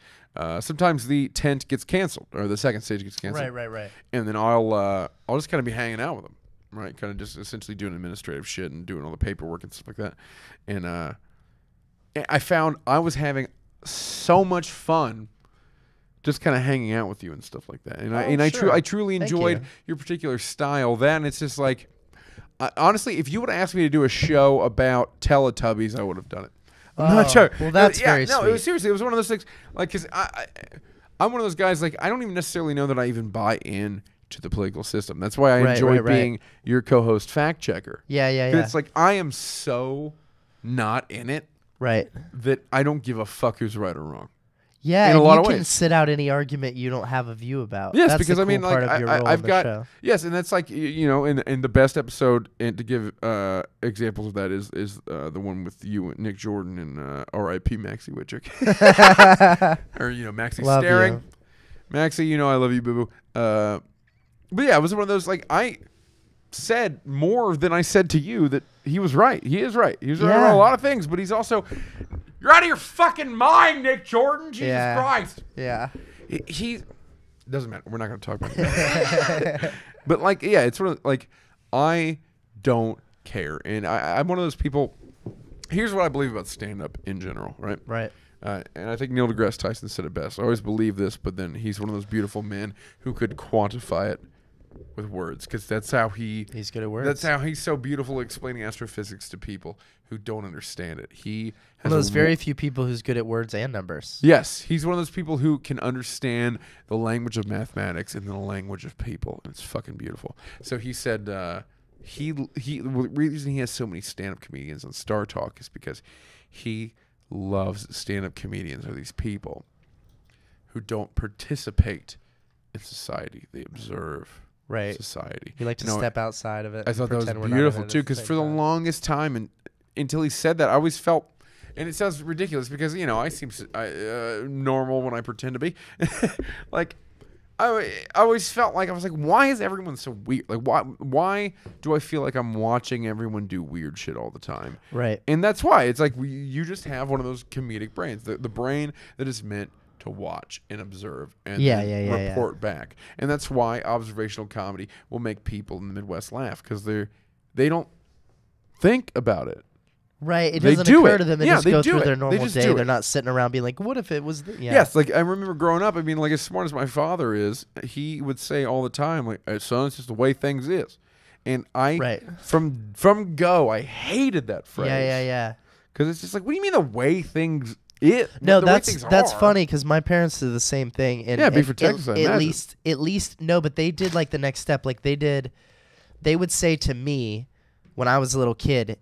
A: Sometimes the tent gets canceled, or the second stage gets canceled.
B: Right.
A: And then I'll just kind of be hanging out with them, right? Kind of just essentially doing administrative shit and doing all the paperwork and stuff like that. And I found I was having so much fun just kind of hanging out with you and stuff like that. And I truly
B: Thank
A: enjoyed
B: you.
A: your particular style. Then it's just like, honestly, if you would have asked me to do a show about Teletubbies, I would have done it. I'm not
B: Oh,
A: sure.
B: well, that's very
A: No, it
B: sweet.
A: was seriously. It was one of those things. Like, because I'm one of those guys. Like, I don't even necessarily know that I even buy in to the political system. That's why I
B: Right,
A: enjoy
B: right, right.
A: being your co-host fact checker.
B: Yeah.
A: 'Cause it's like I am so not in it
B: Right.
A: that I don't give a fuck who's right or wrong.
B: Yeah,
A: In a
B: and
A: lot
B: you
A: of
B: can
A: ways.
B: sit out any argument you don't have a view about.
A: Yes,
B: That's
A: because
B: the
A: I mean,
B: cool
A: like
B: part of your role
A: I've
B: in the
A: got
B: show.
A: yes, and that's like in the best episode, and to give examples of that is the one with you and Nick Jordan and R.I.P. Maxie Witchick, or Maxie
B: Love
A: staring.
B: you.
A: Maxie, I love you, boo boo. But yeah, it was one of those like I said more than I said to you that he was right. He is right. He was right
B: Yeah.
A: about a lot of things, but he's also you're out of your fucking mind, Nick Jordan. Jesus
B: Yeah.
A: Christ.
B: Yeah.
A: He doesn't matter. We're not going to talk about that. But like, yeah, it's sort of like I don't care, and I'm one of those people. Here's what I believe about stand-up in general, right?
B: Right.
A: And I think Neil deGrasse Tyson said it best. I always believe this, but then he's one of those beautiful men who could quantify it with words, because that's how
B: He's good at words.
A: That's how he's so beautiful at explaining astrophysics to people who don't understand it. He has
B: one of those
A: a
B: very few people who's good at words and numbers.
A: Yes, he's one of those people who can understand the language of mathematics and the language of people, and it's fucking beautiful. So he said the reason he has so many stand-up comedians on Star Talk is because he loves stand-up comedians are these people who don't participate in society; they observe
B: Right.
A: society.
B: You like to step outside of it.
A: I
B: and
A: thought that was
B: pretend we're not in
A: beautiful
B: it at
A: too,
B: the
A: because
B: same
A: for the
B: time.
A: longest time, and until he said that, I always felt, and it sounds ridiculous because I seem normal when I pretend to be, like I always felt like I was like, why is everyone so weird? Like why do I feel like I'm watching everyone do weird shit all the time?
B: Right.
A: And that's why it's like you just have one of those comedic brains, the brain that is meant to watch and observe and then report back. And that's why observational comedy will make people in the Midwest laugh, because they don't think about it.
B: Right. It
A: They
B: doesn't
A: do
B: occur
A: it.
B: to them. They
A: Yeah,
B: just
A: they
B: go
A: do
B: through
A: it.
B: their
A: They
B: normal
A: just
B: day.
A: do
B: They're
A: it.
B: not sitting around being like, what if it was... Yeah.
A: Yes, like I remember growing up, I mean, like as smart as my father is, he would say all the time, like, "Hey, son, it's just the way things is." And I,
B: Right.
A: from go, I hated that phrase.
B: Yeah.
A: Because it's just like, what do you mean the way things is?
B: No,
A: the way
B: that's
A: things are?
B: funny because my parents did the same thing. And,
A: Yeah,
B: and
A: for Texas, I
B: at
A: imagine.
B: least no, but they did like the next step. Like they would say to me when I was a little kid,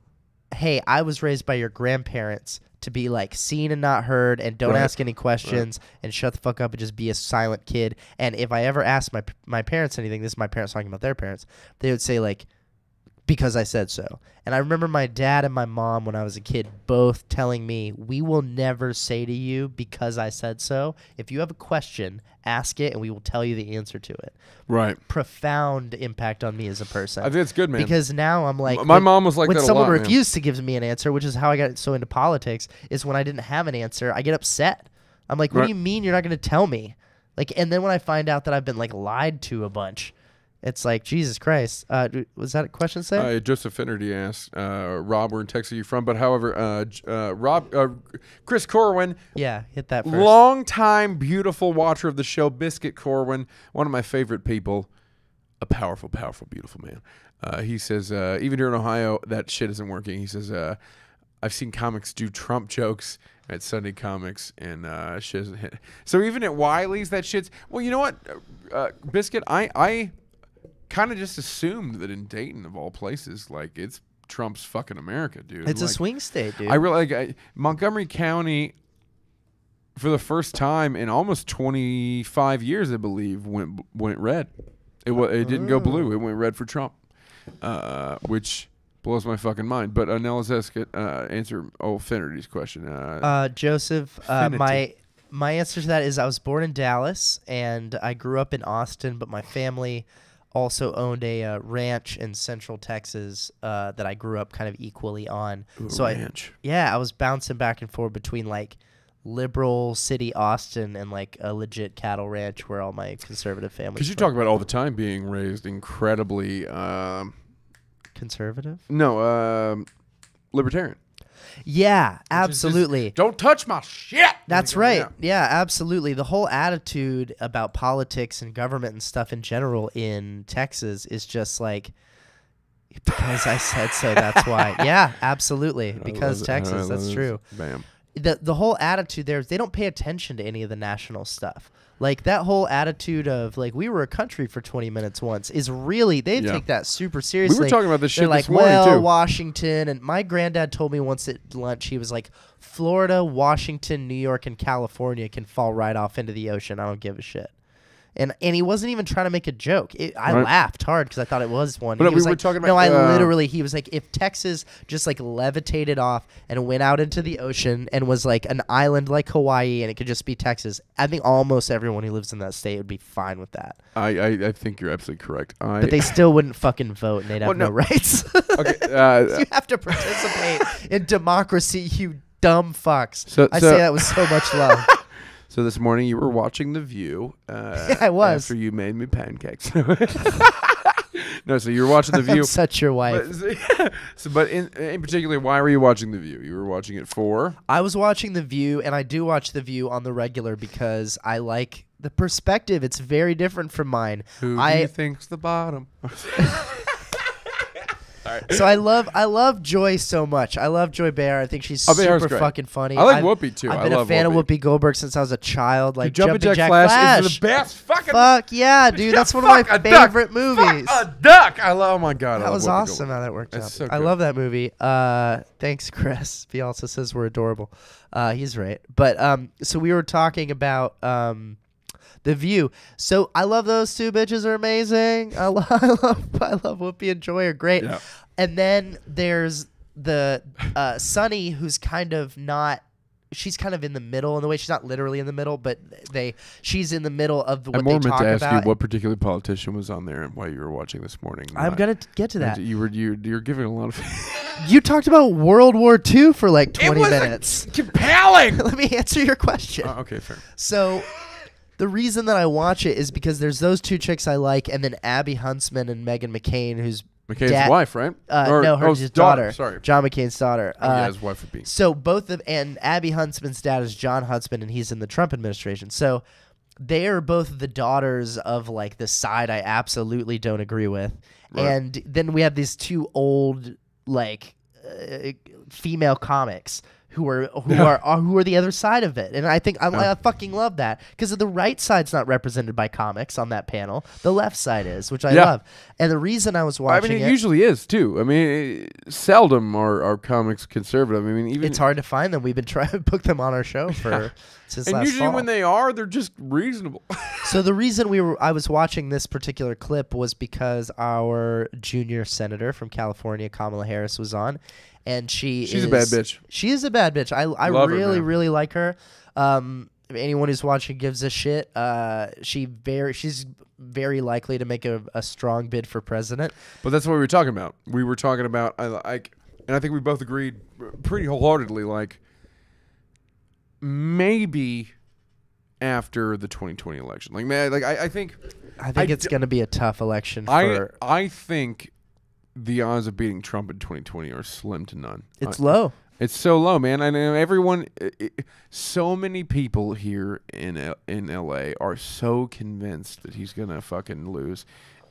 B: "Hey, I was raised by your grandparents to be like seen and not heard, and don't
A: Right.
B: ask any questions, and shut the fuck up and just be a silent kid." And if I ever asked my parents anything, this is my parents talking about their parents, they would say like, "Because I said so." And I remember my dad and my mom when I was a kid both telling me, "We will never say to you because I said so. If you have a question, ask it and we will tell you the answer to it."
A: Right.
B: Profound impact on me as a person.
A: I think it's good, man.
B: Because now I'm like,
A: My mom was like
B: when
A: that a
B: someone
A: lot, man.
B: refused to give me an answer, which is how I got so into politics, is when I didn't have an answer, I get upset. I'm like, what
A: Right.
B: do you mean you're not going to tell me? Like, and then when I find out that I've been like lied to a bunch, it's like, Jesus Christ. Was that a question, Sam?
A: Joseph Finnerty asked, Rob, where in Texas are you from? But however, Chris Corwin,
B: Yeah, hit that first.
A: long-time beautiful watcher of the show, Biscuit Corwin, one of my favorite people, a powerful, powerful, beautiful man. He says, even here in Ohio, that shit isn't working. He says, I've seen comics do Trump jokes at Sunday Comics, and shit isn't hit. So even at Wiley's, that shit's... Well, you know what, Biscuit? I kind of just assumed that in Dayton, of all places, like, it's Trump's fucking America, dude.
B: It's a
A: Like,
B: swing state, dude.
A: I really like Montgomery County. For the first time in almost 25 years, I believe, went red. It didn't go blue. It went red for Trump. which blows my fucking mind. But now let's answer Finity's question.
B: Joseph,
A: Finity.
B: my answer to that is I was born in Dallas and I grew up in Austin, but my family also owned a ranch in Central Texas that I grew up kind of equally on.
A: Ooh,
B: So
A: ranch.
B: I was bouncing back and forth between like liberal city Austin and like a legit cattle ranch where all my conservative family.
A: Because you talk about all the time being raised incredibly
B: conservative.
A: Libertarian.
B: Yeah,
A: Which is just,
B: absolutely.
A: don't touch my shit.
B: That's right. Yeah, absolutely. The whole attitude about politics and government and stuff in general in Texas is just like, because I said so, that's why. Yeah, absolutely. Because Texas, that's true.
A: Bam.
B: The whole attitude there is they don't pay attention to any of the national stuff. Like that whole attitude of like we were a country for 20 minutes once is really they take that super seriously.
A: We were talking about this shit
B: They're like,
A: this morning
B: well,
A: too.
B: Washington, and my granddad told me once at lunch he was like, Florida, Washington, New York, and California can fall right off into the ocean. I don't give a shit. And he wasn't even trying to make a joke. I laughed hard because I thought it was one.
A: But
B: He was
A: we were
B: like,
A: talking about,
B: no, I literally, he was like, if Texas just like levitated off and went out into the ocean and was like an island like Hawaii and it could just be Texas, I think almost everyone who lives in that state would be fine with that.
A: I think you're absolutely correct.
B: But they still wouldn't fucking vote and they'd have no rights.
A: Okay,
B: You have to participate in democracy, you dumb fucks. I say that with so much love.
A: So this morning you were watching The View.
B: Yeah, I was.
A: After you made me pancakes. No, so you were watching The View.
B: I'm such your wife.
A: But in particular, why were you watching The View? You were watching it for?
B: I was watching The View, and I do watch The View on the regular because I like the perspective. It's very different from mine.
A: Who do you think's the bottom?
B: So I love Joy so much. I love Joy Behar. I think she's super fucking funny.
A: I like Whoopi too.
B: I've been a fan of Whoopi Goldberg since I was a child. Like
A: Jumpin'
B: Jack
A: Flash is the best.
B: Fuck yeah, dude! That's one of my favorite movies.
A: Fuck a duck. Oh my god,
B: that was awesome how that worked out.
A: So
B: I love that movie. Thanks, Chris. He also says we're adorable. He's right. But so we were talking about The View. So I love those two bitches are amazing. I love Whoopi and Joy are great.
A: Yeah.
B: And then there's the Sunny, who's kind of not. She's kind of in the middle in the way. She's not literally in the middle, but she's in the middle of what they talk about.
A: I'm more meant to ask you what particular politician was on there and why you were watching this morning.
B: I'm gonna get to that.
A: You're giving a lot of.
B: You talked about World War II for like 20 minutes.
A: Compelling.
B: Let me answer your question.
A: Okay, fair.
B: So. The reason that I watch it is because there's those two chicks I like, and then Abby Huntsman and Meghan McCain, who's
A: McCain's wife, right?
B: No, his daughter.
A: Sorry,
B: John McCain's daughter.
A: his wife would be.
B: So and Abby Huntsman's dad is John Huntsman, and he's in the Trump administration. So they are both the daughters of like the side I absolutely don't agree with,
A: Right.
B: and then we have these two old like female comics who are the other side of it, and I think I fucking love that because the right side's not represented by comics on that panel. The left side is, which I love. And the reason I was watching
A: it usually is too. I mean, seldom are comics conservative. I mean, even
B: it's hard to find them. We've been trying to book them on our show since
A: and
B: last
A: usually
B: fall.
A: when they are, they're just reasonable.
B: So the reason I was watching this particular clip was because our junior senator from California, Kamala Harris, was on. And she's
A: a bad bitch.
B: She is a bad bitch. I really, really like her. If anyone who's watching gives a shit, she's very likely to make a strong bid for president.
A: But that's what we were talking about. We were talking about, and I think we both agreed pretty wholeheartedly, like, maybe after the 2020 election. Like, man, I think
B: it's going to be a tough election for...
A: I think... the odds of beating Trump in 2020 are slim to none.
B: It's low.
A: It's so low, man. I know everyone, so many people here in LA are so convinced that he's gonna fucking lose,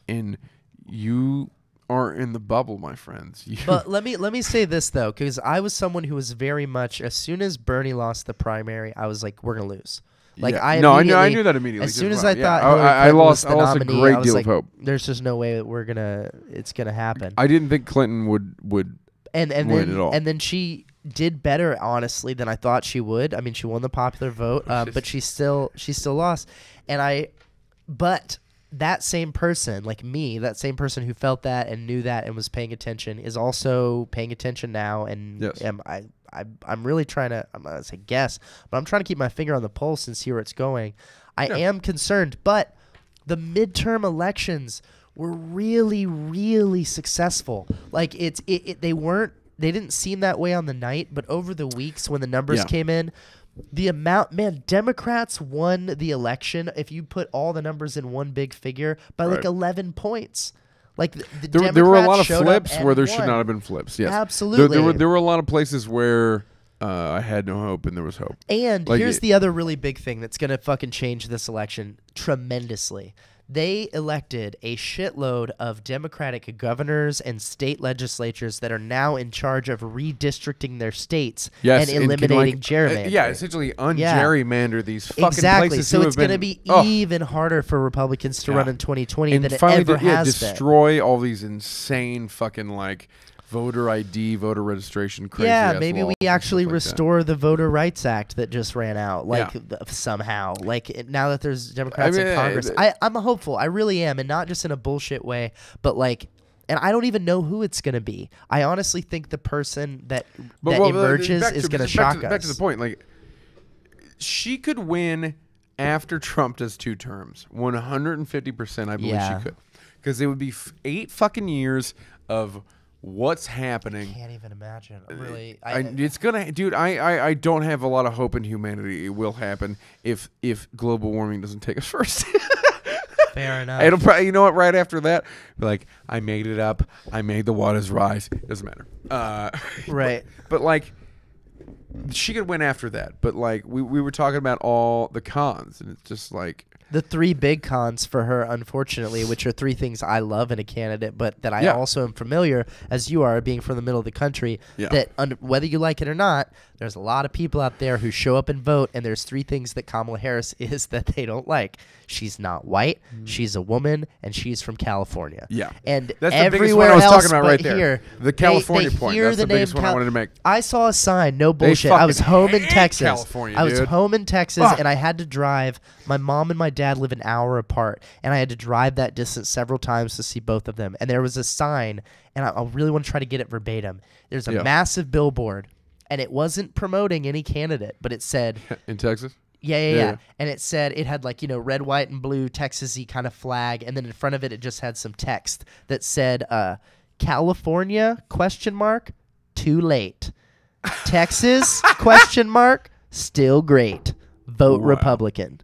A: and you are in the bubble, my friends.
B: But let me say this though, because I was someone who was very much, as soon as Bernie lost the primary, I was like, we're gonna lose. Like I
A: knew that immediately.
B: As soon as I thought
A: I lost
B: a nominee,
A: a great
B: I was
A: deal
B: like,
A: of hope.
B: There's just no way that it's gonna happen.
A: I didn't think Clinton would win at all.
B: And then she did better, honestly, than I thought she would. I mean, she won the popular vote, but she still lost. But that same person, like me, that same person who felt that and knew that and was paying attention, is also paying attention now. And
A: Yes.
B: I'm really trying to, I'm not going to say guess, but I'm trying to keep my finger on the pulse and see where it's going. I am concerned, but the midterm elections were really, really successful. Like they didn't seem that way on the night, but over the weeks when the numbers came in, the amount, man, Democrats won the election, if you put all the numbers in one big figure, by like 11 points. Like
A: there were a lot of
B: showed up
A: flips
B: and
A: where there
B: won.
A: should not have been flips. Yes,
B: Absolutely.
A: There were a lot of places where I had no hope and there was hope.
B: And
A: Like
B: here's the other really big thing that's going to fucking change this election tremendously. They elected a shitload of Democratic governors and state legislatures that are now in charge of redistricting their states and
A: can,
B: eliminating
A: like,
B: gerrymandering.
A: essentially ungerrymander these fucking
B: Exactly.
A: places.
B: So
A: who
B: it's
A: have
B: going to
A: been-
B: be even harder for Republicans to run in 2020
A: and
B: than it
A: finally
B: ever has been.
A: destroy all these insane fucking like voter ID, voter registration, crazy.
B: Yeah, maybe
A: laws
B: we
A: and
B: actually
A: stuff like that.
B: restore the Voter Rights Act that just ran out, somehow. Like now that there's Democrats in Congress, I'm hopeful. I really am, and not just in a bullshit way, but like, and I don't even know who it's gonna be. I honestly think the person that emerges is gonna shock us.
A: Back to the point, like she could win after Trump does 2 terms, 150%. I believe she could, because it would be 8 fucking years of what's happening.
B: I can't even imagine. Really,
A: it's gonna, dude. I don't have a lot of hope in humanity. It will happen if global warming doesn't take us first.
B: Fair enough.
A: It'll probably, you know what? Right after that, be like, I made it up. I made the waters rise. It doesn't matter.
B: Right.
A: But like, she could win after that. But like, we were talking about all the cons, and it's just like.
B: The 3 big cons for her, unfortunately, which are 3 things I love in a candidate, but that I also am familiar, as you are, being from the middle of the country, that whether you like it or not, there's a lot of people out there who show up and vote, and there's 3 things that Kamala Harris is that they don't like. She's not white, she's a woman, and she's from California.
A: Yeah.
B: And
A: that's
B: everywhere
A: the biggest one I was
B: else
A: talking about
B: but
A: right there.
B: here,
A: The California
B: they
A: point.
B: hear
A: That's the
B: name
A: biggest one I wanted to make.
B: I saw a sign, no bullshit. I was
A: fucking
B: home in
A: hate
B: Texas.
A: California,
B: I was
A: dude.
B: home in Texas,
A: Fuck.
B: and I had to drive. My mom and my dad live an hour apart, and I had to drive that distance several times to see both of them. And there was a sign, and I really want to try to get it verbatim. There's a massive billboard, and it wasn't promoting any candidate, but it said
A: In Texas?
B: Yeah. And it said, it had like, red, white, and blue Texas-y kind of flag. And then in front of it, it just had some text that said, California, ? Too late. Texas, ? Still great. Vote Republican.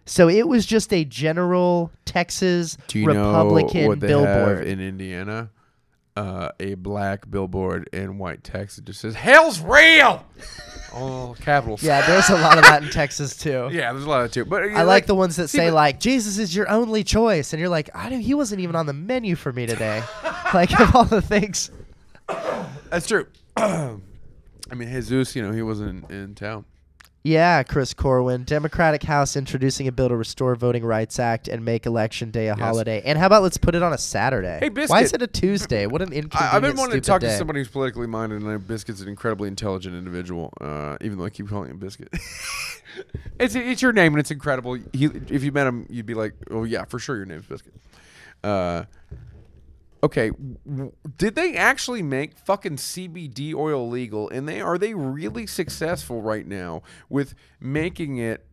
B: So it was just a general Texas Republican
A: know what they
B: billboard.
A: have in Indiana? A black billboard in white text. It just says, "Hell's real!" All capitals.
B: Yeah, there's a lot of that in Texas too.
A: Yeah, there's a lot of it too. But
B: I like the ones that say like Jesus is your only choice, and you're like, he wasn't even on the menu for me today. Like of all the things.
A: That's true. I mean, Jesus, he wasn't in town.
B: Yeah, Chris Corwin, Democratic House introducing a bill to restore Voting Rights Act and make Election Day a holiday. And how about let's put it on a Saturday?
A: Hey, Biscuit.
B: Why is it a Tuesday? What an inconvenient,
A: I've been wanting to talk
B: day.
A: to somebody who's politically minded, and I know Biscuit's an incredibly intelligent individual, even though I keep calling him Biscuit. It's your name, and it's incredible. If you met him, you'd be like, oh, yeah, for sure your name's Biscuit. Okay, did they actually make fucking CBD oil legal? And are they really successful right now with making it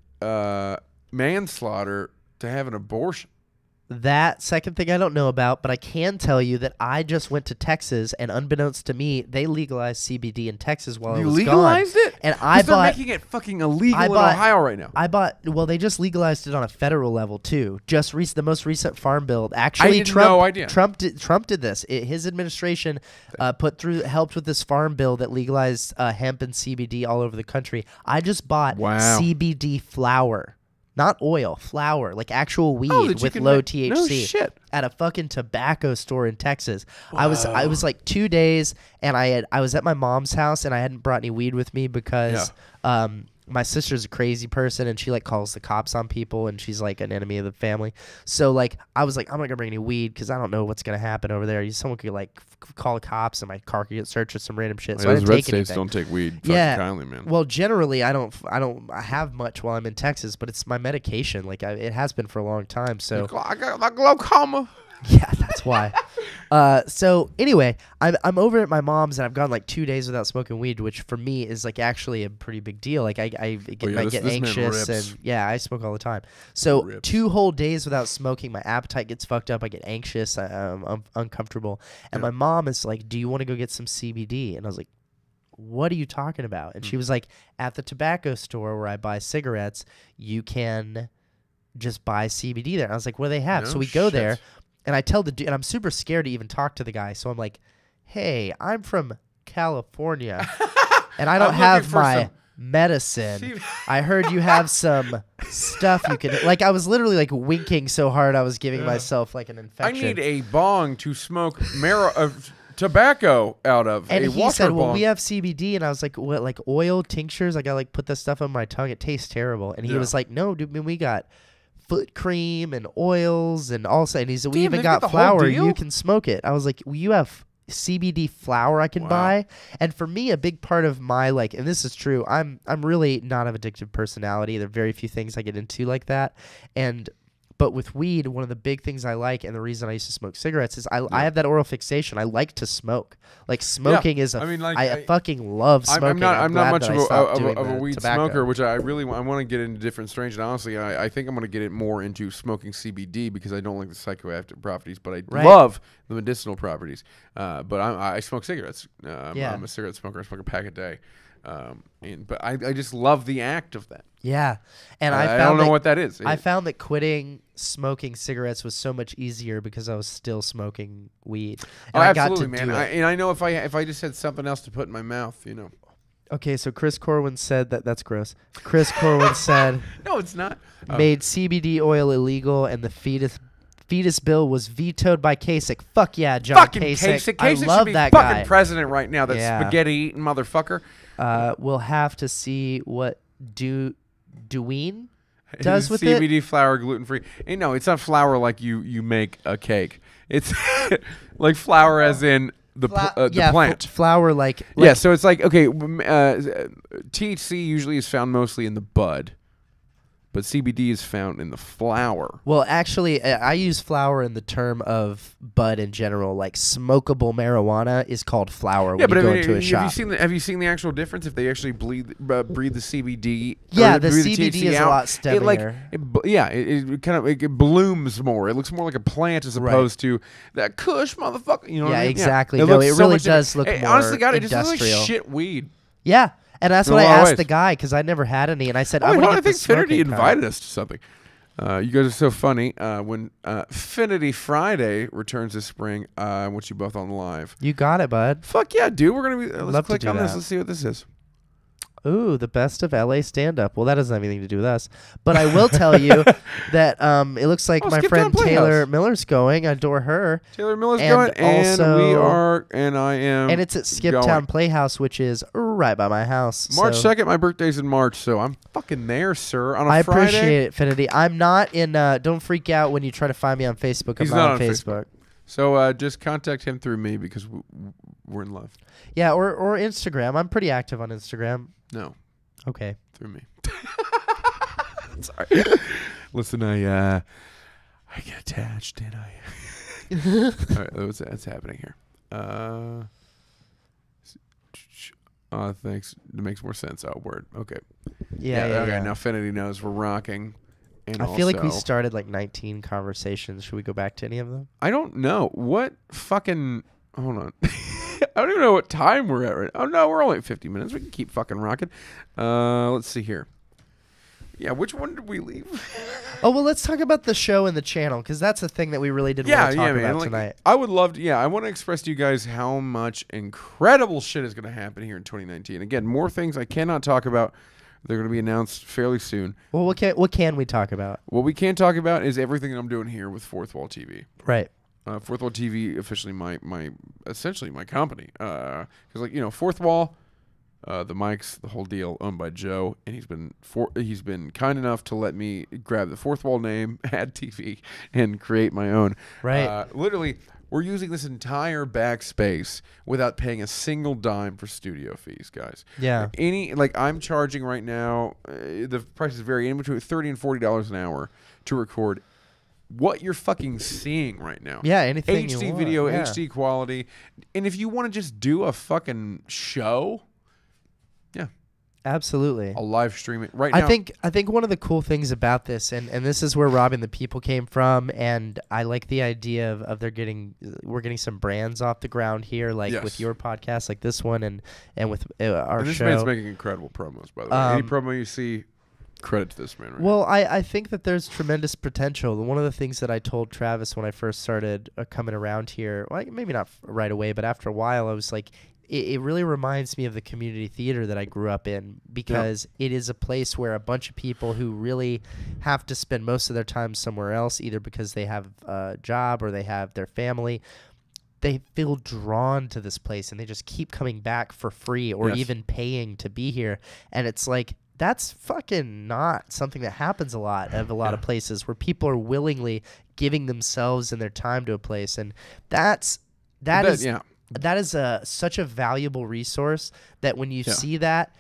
A: manslaughter to have an abortion?
B: That second thing I don't know about, but I can tell you that I just went to Texas, and unbeknownst to me, they legalized CBD in Texas while I was
A: legalized
B: gone.
A: it?
B: And I
A: they're
B: bought
A: making it fucking illegal in Ohio right now.
B: Well, they just legalized it on a federal level too. Just the most recent farm bill. Actually,
A: I had no idea.
B: Trump did this. His administration helped with this farm bill that legalized hemp and CBD all over the country. I just bought CBD flower. Not oil, flower, like actual weed with low THC.
A: No shit.
B: At a fucking tobacco store in Texas. Wow. I was like 2 days, and I was at my mom's house, and I hadn't brought any weed with me because my sister's a crazy person, and she like calls the cops on people, and she's like an enemy of the family. So like I was like, I'm not gonna bring any weed because I don't know what's gonna happen over there. Someone could like call the cops, and my car could get searched or some random shit. So I
A: those
B: didn't
A: red
B: take
A: states
B: anything.
A: don't take weed.
B: Yeah.
A: Fucking kindly, man.
B: Well, generally I don't have much while I'm in Texas, but it's my medication. Like it has been for a long time. So
A: I got my glaucoma.
B: yeah, that's why. So anyway, I'm over at my mom's, and I've gone like 2 days without smoking weed, which for me is like actually a pretty big deal. Like I might get
A: this man
B: anxious,
A: rips.
B: and yeah, I smoke all the time. So
A: Rips.
B: 2 whole days without smoking, my appetite gets fucked up. I get anxious. I'm uncomfortable, and my mom is like, "Do you want to go get some CBD?" And I was like, "What are you talking about?" And she was like, "At the tobacco store where I buy cigarettes, you can just buy CBD there." And I was like, "What do they have?"
A: No
B: So we go
A: shit.
B: there. And I tell the dude, and I'm super scared to even talk to the guy. So I'm like, "Hey, I'm from California, and I don't
A: I'm
B: have
A: looking for
B: my
A: some
B: medicine. I heard you have some stuff you can." Like I was literally like winking so hard I was giving myself like an
A: I
B: infection.
A: need a bong to smoke tobacco out of.
B: And
A: a
B: he
A: water
B: said, "Well,
A: bong.
B: we have CBD," and I was like, "What? Like oil tinctures? I gotta like put that stuff on my tongue. It tastes terrible." And he
A: Yeah.
B: was like, "No, dude, man, we got foot cream and oils and also." And he said, "We
A: Damn,
B: even
A: they've got
B: got
A: the whole
B: flour.
A: deal?
B: You can smoke it." I was like, "Well, you have CBD flour I can
A: Wow.
B: buy." And for me, a big part of my like, and this is true, I'm really not an addictive personality. There are very few things I get into like that, but with weed, one of the big things I like, and the reason I used to smoke cigarettes, is I have that oral fixation. I like to smoke. Like smoking is
A: I mean, like,
B: I fucking love smoking.
A: I'm not
B: glad
A: much
B: that
A: of
B: I stopped
A: a
B: doing the
A: weed
B: tobacco.
A: smoker, which I want to get into different strains. And honestly, I think I'm going to get it more into smoking CBD because I don't like the psychoactive properties, but I
B: Right.
A: love the medicinal properties. But I smoke cigarettes.
B: Yeah.
A: I'm a cigarette smoker. I smoke a pack a day. But I just love the act of that.
B: Yeah, and
A: I
B: I
A: don't
B: found
A: know
B: that,
A: what that is.
B: I found that quitting smoking cigarettes was so much easier because I was still smoking weed.
A: Oh,
B: And I
A: absolutely,
B: got to
A: man.
B: do it.
A: And I know if I just had something else to put in my mouth, you know.
B: Okay, so Chris Corwin said that's gross. Chris Corwin said
A: No, it's not.
B: made CBD oil illegal, and the fetus bill was vetoed by Kasich. Fuck yeah, John
A: Fucking
B: Kasich.
A: Kasich.
B: I
A: Kasich
B: love
A: should be
B: that
A: fucking
B: guy.
A: president right now. That
B: Yeah.
A: spaghetti eating motherfucker.
B: We'll have to see what Deween does with it.
A: CBD flour, gluten free. No, it's not flour like you make a cake. It's like flour as in the
B: yeah,
A: plant.
B: Flour like
A: Yeah, so it's like okay. THC usually is found mostly in the bud, but CBD is found in the flower.
B: Well, actually, I use flower in the term of bud in general. Like smokable marijuana is called flower when
A: Yeah, but
B: you go
A: I mean,
B: into a
A: have
B: shop.
A: you seen the actual difference if they actually breathe the CBD?
B: Yeah,
A: or
B: the
A: breathe
B: CBD
A: THC
B: is a
A: out?
B: lot
A: It kind of blooms more. It looks more like a plant as
B: Right.
A: opposed to that Kush motherfucker. You know?
B: Yeah,
A: what I mean?
B: exactly.
A: It
B: No,
A: looks
B: it
A: so
B: really
A: much
B: does
A: different.
B: look
A: Hey,
B: more
A: honestly, God, it just looks like
B: industrial.
A: shit weed.
B: Yeah, and that's
A: In
B: what
A: a
B: I
A: lot of
B: asked
A: ways.
B: the guy because I never had any, and I said,
A: Oh,
B: "I
A: wait,
B: want
A: hold
B: to
A: on, I
B: get
A: think
B: the
A: Finity
B: smoking
A: invited us to something. You guys are so funny. When Finity Friday returns this spring, I want you both on live.
B: You got it, bud.
A: Fuck yeah, dude. We're gonna be. Let's
B: Love to
A: click
B: do
A: on this.
B: that.
A: Let's see what this is.
B: Ooh, the best of LA stand-up. Well, that doesn't have anything to do with us. But I will tell you that it looks like
A: Oh,
B: my
A: Skip
B: friend
A: Town Playhouse.
B: Taylor Miller's going. I adore her.
A: Taylor Miller's
B: And
A: going, and we
B: also-
A: are, and I am.
B: And it's at Skiptown
A: going.
B: Playhouse, which is right by my house.
A: March
B: so
A: 2nd. My birthday's in March, so I'm fucking there, sir. On a
B: I
A: Friday.
B: appreciate it, Finity. I'm not in. Don't freak out when you try to find me on Facebook.
A: He's
B: I'm
A: not
B: on
A: on
B: Facebook.
A: So just contact him through me because we're in love.
B: Yeah, or Instagram. I'm pretty active on Instagram.
A: No,
B: Okay.
A: through me. Sorry. Listen, I get attached, didn't I? All right, that's happening here. Thanks. It makes more sense. Oh, word. Okay.
B: Yeah.
A: Okay.
B: yeah.
A: Now Finity knows we're rocking. And
B: I feel like we
A: also-
B: started like 19 conversations. Should we go back to any of them?
A: I don't know what fucking. Hold on. I don't even know what time we're at right now. Oh no, we're only at 50 minutes. We can keep fucking rocking. Let's see here. Yeah, which one did we leave?
B: Oh, well, let's talk about the show and the channel because that's a thing that we really didn't want to talk about
A: Like,
B: tonight.
A: I would love to. Yeah, I want to express to you guys how much incredible shit is going to happen here in 2019. Again, more things I cannot talk about. They're going to be announced fairly soon.
B: Well, what can we talk about?
A: What we can talk about is everything that I'm doing here with Fourth Wall TV.
B: Right.
A: Fourth Wall TV, officially my essentially my company. Because Fourth Wall, the mics, the whole deal, owned by Joe, and he's been kind enough to let me grab the Fourth Wall name, add TV, and create my own.
B: Right.
A: Literally, we're using this entire back space without paying a single dime for studio fees, guys.
B: Yeah.
A: I'm charging right now, the prices vary in between $30 and $40 an hour to record what you're fucking seeing right now.
B: Yeah, anything
A: HD
B: you want.
A: video,
B: Yeah.
A: HD quality. And if you want to just do a fucking show,
B: Absolutely.
A: I'll live stream it right now.
B: I think one of the cool things about this, and this is where Robbing the People came from, and I like the idea of we're getting some brands off the ground here, like
A: Yes.
B: with your podcast, like this one, and with our
A: and this
B: show.
A: man's making incredible promos, by the way. Any promo you see, credit to this man. Right
B: Well, I think that there's tremendous potential. One of the things that I told Travis when I first started coming around here, well, maybe not right away, but after a while, I was like, it really reminds me of the community theater that I grew up in, because it is a place where a bunch of people who really have to spend most of their time somewhere else, either because they have a job or they have their family, they feel drawn to this place and they just keep coming back for free or
A: Yes.
B: even paying to be here. And it's like, that's fucking not something that happens a lot of
A: Yeah.
B: places where people are willingly giving themselves and their time to a place. And that is such a valuable resource that when you see that,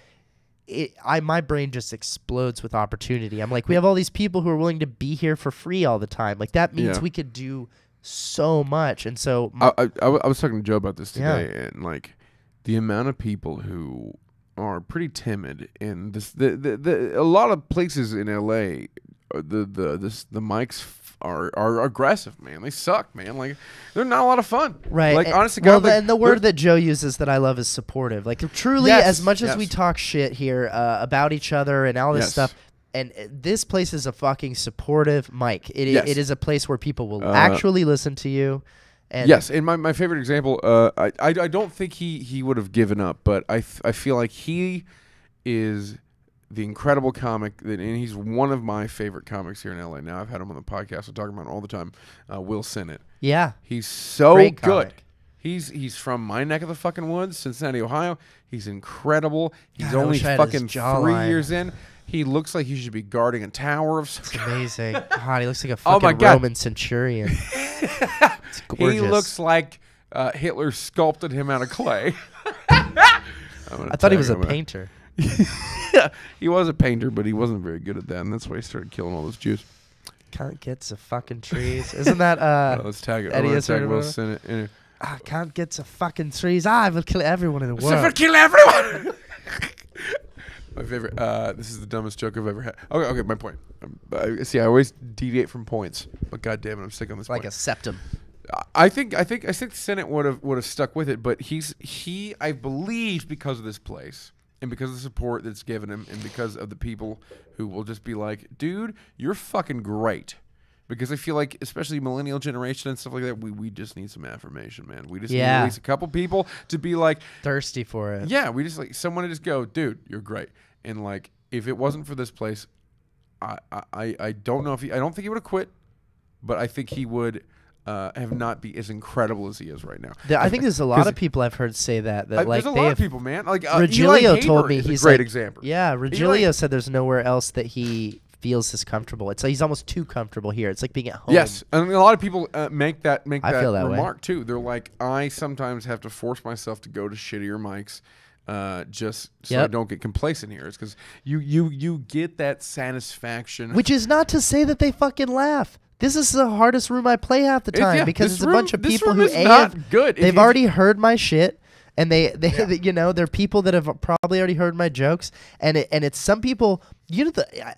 B: my brain just explodes with opportunity. I'm like, we have all these people who are willing to be here for free all the time. Like, that means we could do so much. And so
A: I was talking to Joe about this today, and like the amount of people who are pretty timid in this, a lot of places in LA, the mics are aggressive, man. They suck, man. Like, they're not a lot of fun.
B: Right.
A: Like,
B: And,
A: honestly,
B: well,
A: God, like,
B: and the word that Joe uses that I love is supportive. Like, truly,
A: Yes,
B: as much as
A: yes.
B: we talk shit here about each other and all this
A: Yes.
B: stuff, and this place is a fucking supportive mic.
A: Yes.
B: It is a place where people will actually listen to you. And
A: yes, and my favorite example, I don't think he would have given up, but I feel like he is the incredible comic, and he's one of my favorite comics here in LA. Now, I've had him on the podcast. I talk about him all the time. Will Sennett.
B: Yeah.
A: He's so
B: Great
A: good.
B: comic.
A: He's from my neck of the fucking woods, Cincinnati, Ohio. He's incredible. He's
B: God, I
A: only
B: wish I had his
A: fucking 3
B: jawline.
A: years in. He looks like he should be guarding a tower of some
B: It's amazing. God, he looks like a
A: Oh my
B: fucking
A: God.
B: Roman centurion. It's gorgeous.
A: He looks like Hitler sculpted him out of clay.
B: I thought he was a
A: painter.
B: painter.
A: Yeah, he was a painter, but he wasn't very good at that, and that's why he started killing all those Jews.
B: Can't get to fucking trees. Isn't that
A: Let's tag it.
B: Eddie
A: Let's
B: Izzard
A: tag
B: or
A: Will
B: whatever?
A: Sennett in it.
B: I can't get to fucking trees. I will kill everyone in the
A: Except for
B: world.
A: kill everyone. My favorite. This is the dumbest joke I've ever had. Okay, my point. I always deviate from points, but goddamn it, I'm sick on this.
B: Like
A: point.
B: a septum.
A: I think Sennett would have stuck with it, but I believe because of this place and because of the support that's given him and because of the people who will just be like, dude, you're fucking great. Because I feel like, especially millennial generation and stuff like that, we just need some affirmation, man. We just need at least a couple people to be like,
B: Thirsty for it.
A: yeah, we just like someone to just go, dude, you're great. And like, if it wasn't for this place, I don't know if I don't think he would have quit, but I think he would have not be as incredible as he is right now.
B: I think there's a lot of people I've heard say that like
A: there's a
B: they
A: lot
B: have,
A: of people, man. Like
B: Regilio
A: Eli
B: told
A: Haber
B: me
A: is
B: he's
A: a great
B: like,
A: example.
B: Yeah, Regilio said there's nowhere else that he feels as comfortable. It's like he's almost too comfortable here. It's like being at home.
A: Yes, and a lot of people make that
B: feel that way.
A: remark too. They're like, I sometimes have to force myself to go to shittier mics, just so I don't get complacent here. It's because you get that satisfaction.
B: Which is not to say that they fucking laugh. This is the hardest room I play half the time because it's a bunch of people who
A: not good.
B: They've already heard my shit. And they you know, they're people that have probably already heard my jokes, and it's some people. You know,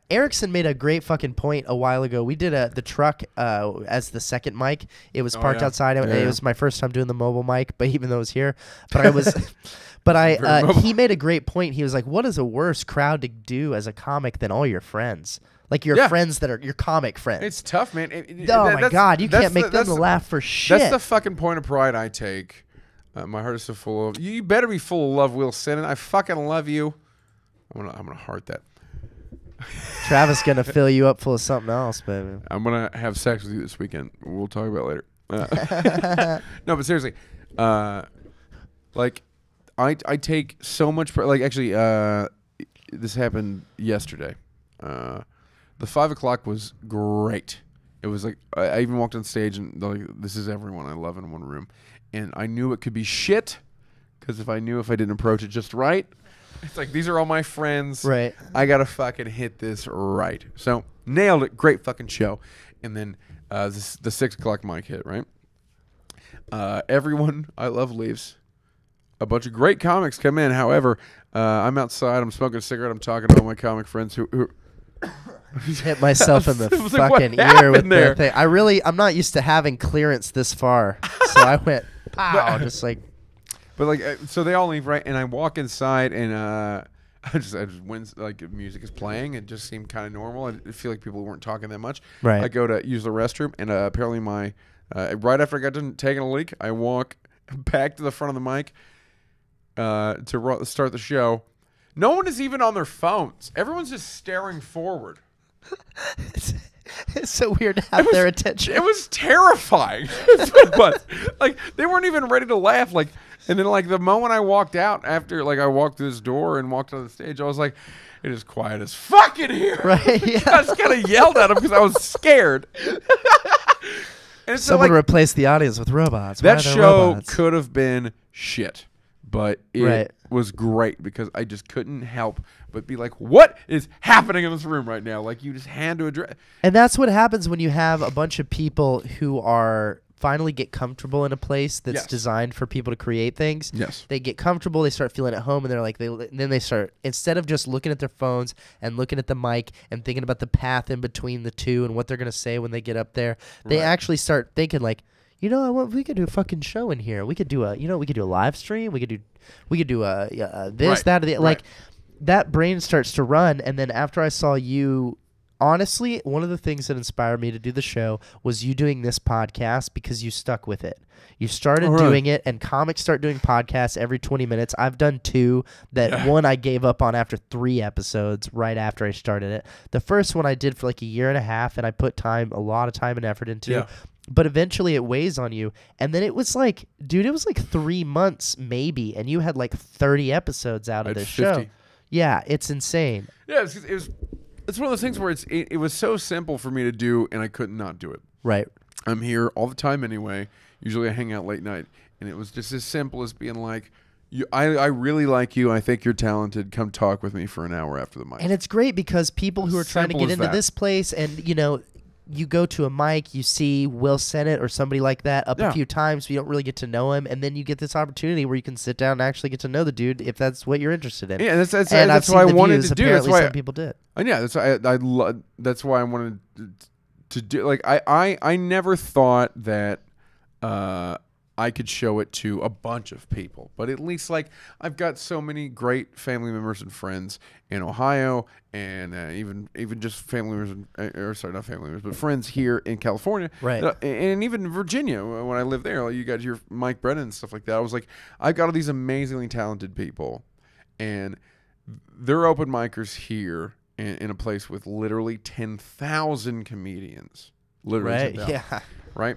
B: Erickson made a great fucking point a while ago. We did the truck as the second mic. It was parked outside. It was my first time doing the mobile mic, but even though it was here, but I was, he made a great point. He was like, "What is a worse crowd to do as a comic than all your friends?" Like your friends that are your comic friends.
A: It's tough, man.
B: My God, you can't make them laugh for shit.
A: That's the fucking point of pride I take. My heart is so full of you. Better be full of love, Will Sennett. I fucking love you. I'm gonna heart that.
B: Travis gonna fill you up full of something else, baby.
A: I'm gonna have sex with you this weekend. We'll talk about it later. No, but seriously, like I take so much like actually this happened yesterday. The 5 o'clock was great. It was like I even walked on stage and like this is everyone I love in one room, and I knew it could be shit because if I didn't approach it just right, it's like these are all my friends.
B: Right.
A: I gotta fucking hit this right. So nailed it. Great fucking show. And then the 6 o'clock mic hit right. Everyone I love leaves. A bunch of great comics come in. However, I'm outside. I'm smoking a cigarette. I'm talking to all my comic friends who
B: hit myself in the
A: I was like, what
B: fucking ear with
A: happened there?
B: that thing. I'm not used to having clearance this far, so I went pow, just like.
A: But like, so they all leave right, and I walk inside, and I just when like music is playing, it just seemed kind of normal. I feel like people weren't talking that much.
B: Right.
A: I go to use the restroom, and apparently my right after I got done taking a leak, I walk back to the front of the mic to start the show. No one is even on their phones. Everyone's just staring forward.
B: It's so weird to have their attention.
A: It was terrifying. That's what it was. Like they weren't even ready to laugh. Like, and then like the moment I walked out after, like I walked through this door and walked on the stage, I was like, "It is quiet as fuck in here."
B: Right? Yeah.
A: I just kind of yelled at him because I was scared. And so,
B: Someone
A: like,
B: replaced the audience with robots. Why
A: that
B: are there
A: show
B: robots?
A: could have been shit, but it
B: Right.
A: was great because I just couldn't help but be like, "What is happening in this room right now?" Like you just had to address.
B: And that's what happens when you have a bunch of people who are finally get comfortable in a place that's
A: Yes.
B: designed for people to create things.
A: Yes.
B: They get comfortable, they start feeling at home, and they're like, then they start, instead of just looking at their phones and looking at the mic and thinking about the path in between the two and what they're going to say when they get up there, they
A: Right.
B: actually start thinking like, we could do a fucking show in here. We could do we could do a live stream. We could do this,
A: Right.
B: that, or the,
A: Right.
B: like that brain starts to run. And then after I saw you, honestly, one of the things that inspired me to do the show was you doing this podcast because you stuck with it. You started
A: Oh, really?
B: doing it, and comics start doing podcasts every 20 minutes. I've done 2.
A: Yeah.
B: One I gave up on after 3 episodes right after I started it. The first one I did for like a year and a half, and I put a lot of time and effort into.
A: Yeah.
B: But eventually it weighs on you. And then it was like, dude, it was like 3 months maybe, and you had like 30 episodes out
A: I
B: of
A: had
B: this show.
A: 50.
B: Yeah, it's insane.
A: Yeah, it's one of those things where it was so simple for me to do, and I could not do it.
B: Right.
A: I'm here all the time anyway. Usually I hang out late night, and it was just as simple as being like, I really like you. I think you're talented. Come talk with me for an hour after the mic.
B: And it's great because people who are trying to
A: Simple
B: get
A: as
B: into
A: that.
B: this place, and you go to a mic, you see Will Sennett or somebody like that up
A: Yeah.
B: a few times, but you don't really get to know him, and then you get this opportunity where you can sit down and actually get to know the dude if that's what you're interested in.
A: Yeah, that's
B: and I've
A: that's why I
B: seen the
A: wanted
B: views.
A: to do. That's
B: Apparently
A: why
B: some people did.
A: And yeah, that's why I wanted to do. Like I never thought that I could show it to a bunch of people, but at least like I've got so many great family members and friends in Ohio, and even just family members, or sorry, not family members, but friends here in California,
B: Right.
A: And even Virginia when I lived there. Like you got your Mike Brennan and stuff like that. I was like, I've got all these amazingly talented people, and they're open micers here in a place with literally 10,000 comedians. Literally
B: Right.
A: 10,000,
B: Yeah.
A: right?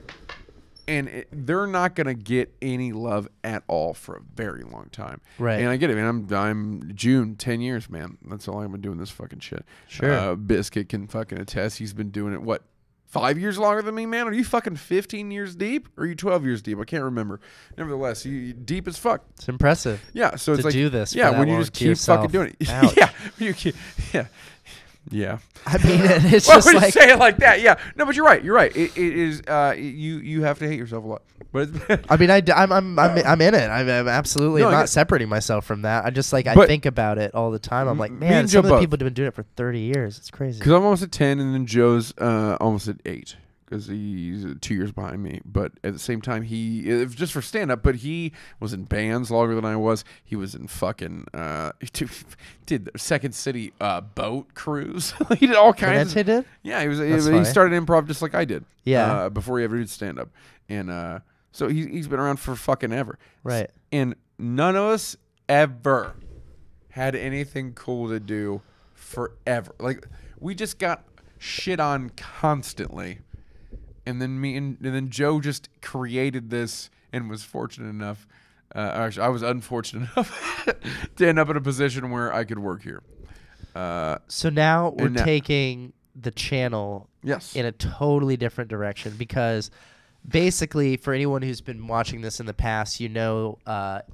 A: And they're not going to get any love at all for a very long time.
B: Right.
A: And I get it, man. I'm June, 10 years, man. That's all I've been doing this fucking shit.
B: Sure.
A: Biscuit can fucking attest. He's been doing it, what, 5 years longer than me, man? Are you fucking 15 years deep? Or are you 12 years deep? I can't remember. Nevertheless, you deep as fuck.
B: It's impressive.
A: Yeah, so it's
B: To
A: like
B: do this for
A: Yeah,
B: that
A: when you
B: long
A: just
B: to
A: keep fucking
B: yourself.
A: doing it.
B: Ouch.
A: Yeah, you keep, yeah.
B: I mean, it's
A: Well,
B: just
A: when you
B: like
A: say it like that, yeah. No, but you're right. You're right. It is. You have to hate yourself a lot. But it's,
B: I mean, I'm in it. I'm absolutely
A: No, I
B: not
A: get-
B: separating myself from that. I just like I
A: But-
B: think about it all the time. I'm like,
A: Me
B: man,
A: and
B: some
A: Joe
B: of the
A: both.
B: people have been doing it for 30 years. It's crazy.
A: because I'm almost at 10, and then Joe's almost at 8 because he's 2 years behind me. But at the same time, he just for stand up. But he was in bands longer than I was. He was in fucking did the Second City boat cruise. He did all kinds.
B: Clemente did?
A: Yeah, he
B: That's
A: he
B: funny.
A: started improv just like I did.
B: Yeah.
A: Before he ever did stand up, and so he's been around for fucking ever.
B: Right.
A: And none of us ever had anything cool to do forever. Like we just got shit on constantly, and then then Joe just created this and was fortunate enough Actually, I was unfortunate enough to end up in a position where I could work here.
B: So now we're
A: and now-
B: taking the channel
A: Yes.
B: in a totally different direction because basically for anyone who's been watching this in the past,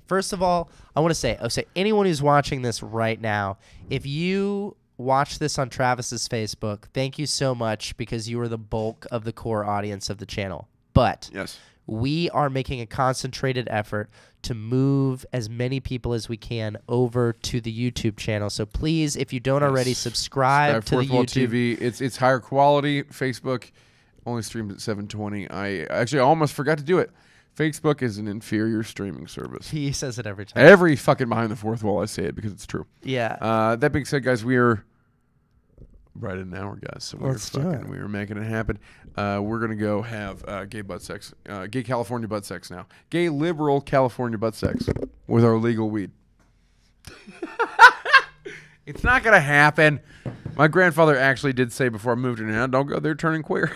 B: first of all, I want to say anyone who's watching this right now, if you watch this on Travis's Facebook, thank you so much because you are the bulk of the core audience of the channel. But
A: Yes.
B: we are making a concentrated effort to move as many people as we can over to the YouTube channel. So please, if you don't already, subscribe to the
A: Fourth Wall
B: YouTube.
A: TV. It's higher quality. Facebook only streams at 720. I actually almost forgot to do it. Facebook is an inferior streaming service.
B: He says it every time.
A: Every fucking behind the fourth wall, I say it because it's true.
B: Yeah.
A: That being said, guys, we are right at an hour, guys. So
B: Let's do it.
A: we are making it happen. We're gonna go have gay butt sex, gay California butt sex now. Gay liberal California butt sex with our legal weed. It's not gonna happen. My grandfather actually did say before I moved in, don't go there turning queer.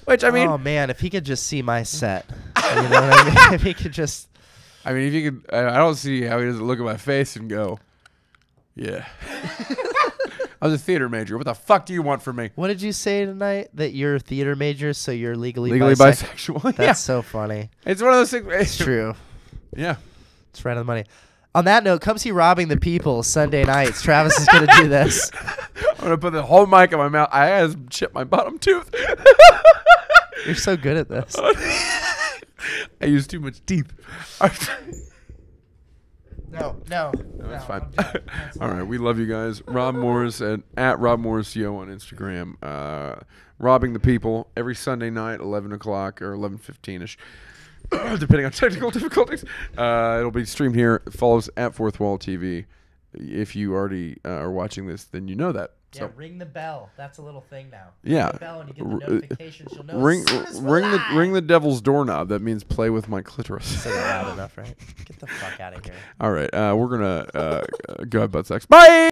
A: Which I mean,
B: oh man, if he could just see my set, you know what I mean? If he could just.
A: I mean, if you could, I don't see how he doesn't look at my face and go, yeah. I was a theater major. What the fuck do you want from me?
B: What did you say tonight? That you're a theater major, so you're legally
A: Bisexual.
B: That's
A: Yeah.
B: so funny.
A: It's one of those things.
B: It's true.
A: Yeah.
B: It's right on the money. On that note, come see Robbing the People Sunday nights. Travis is going to do this.
A: I'm going to put the whole mic in my mouth. I has chipped my bottom tooth.
B: You're so good at this.
A: I use too much teeth.
B: No,
A: That's fine. All right. We love you guys. Rob Morris at Rob Morris Yo on Instagram. Robbing the People every Sunday night, 11 o'clock or 11:15ish. Depending on technical difficulties. It'll be streamed here. Follow us at Fourth Wall TV. If you already are watching this, then you know that.
B: Yeah,
A: So
B: ring the bell. That's a little thing now.
A: Yeah.
B: Ring the bell and you get the notifications. You'll know
A: ring
B: as soon as we're live.
A: ring the devil's doorknob. That means play with my clitoris.
B: Say that loud enough, right? Get the fuck out of here.
A: All right. We're gonna go have butt sex. Bye.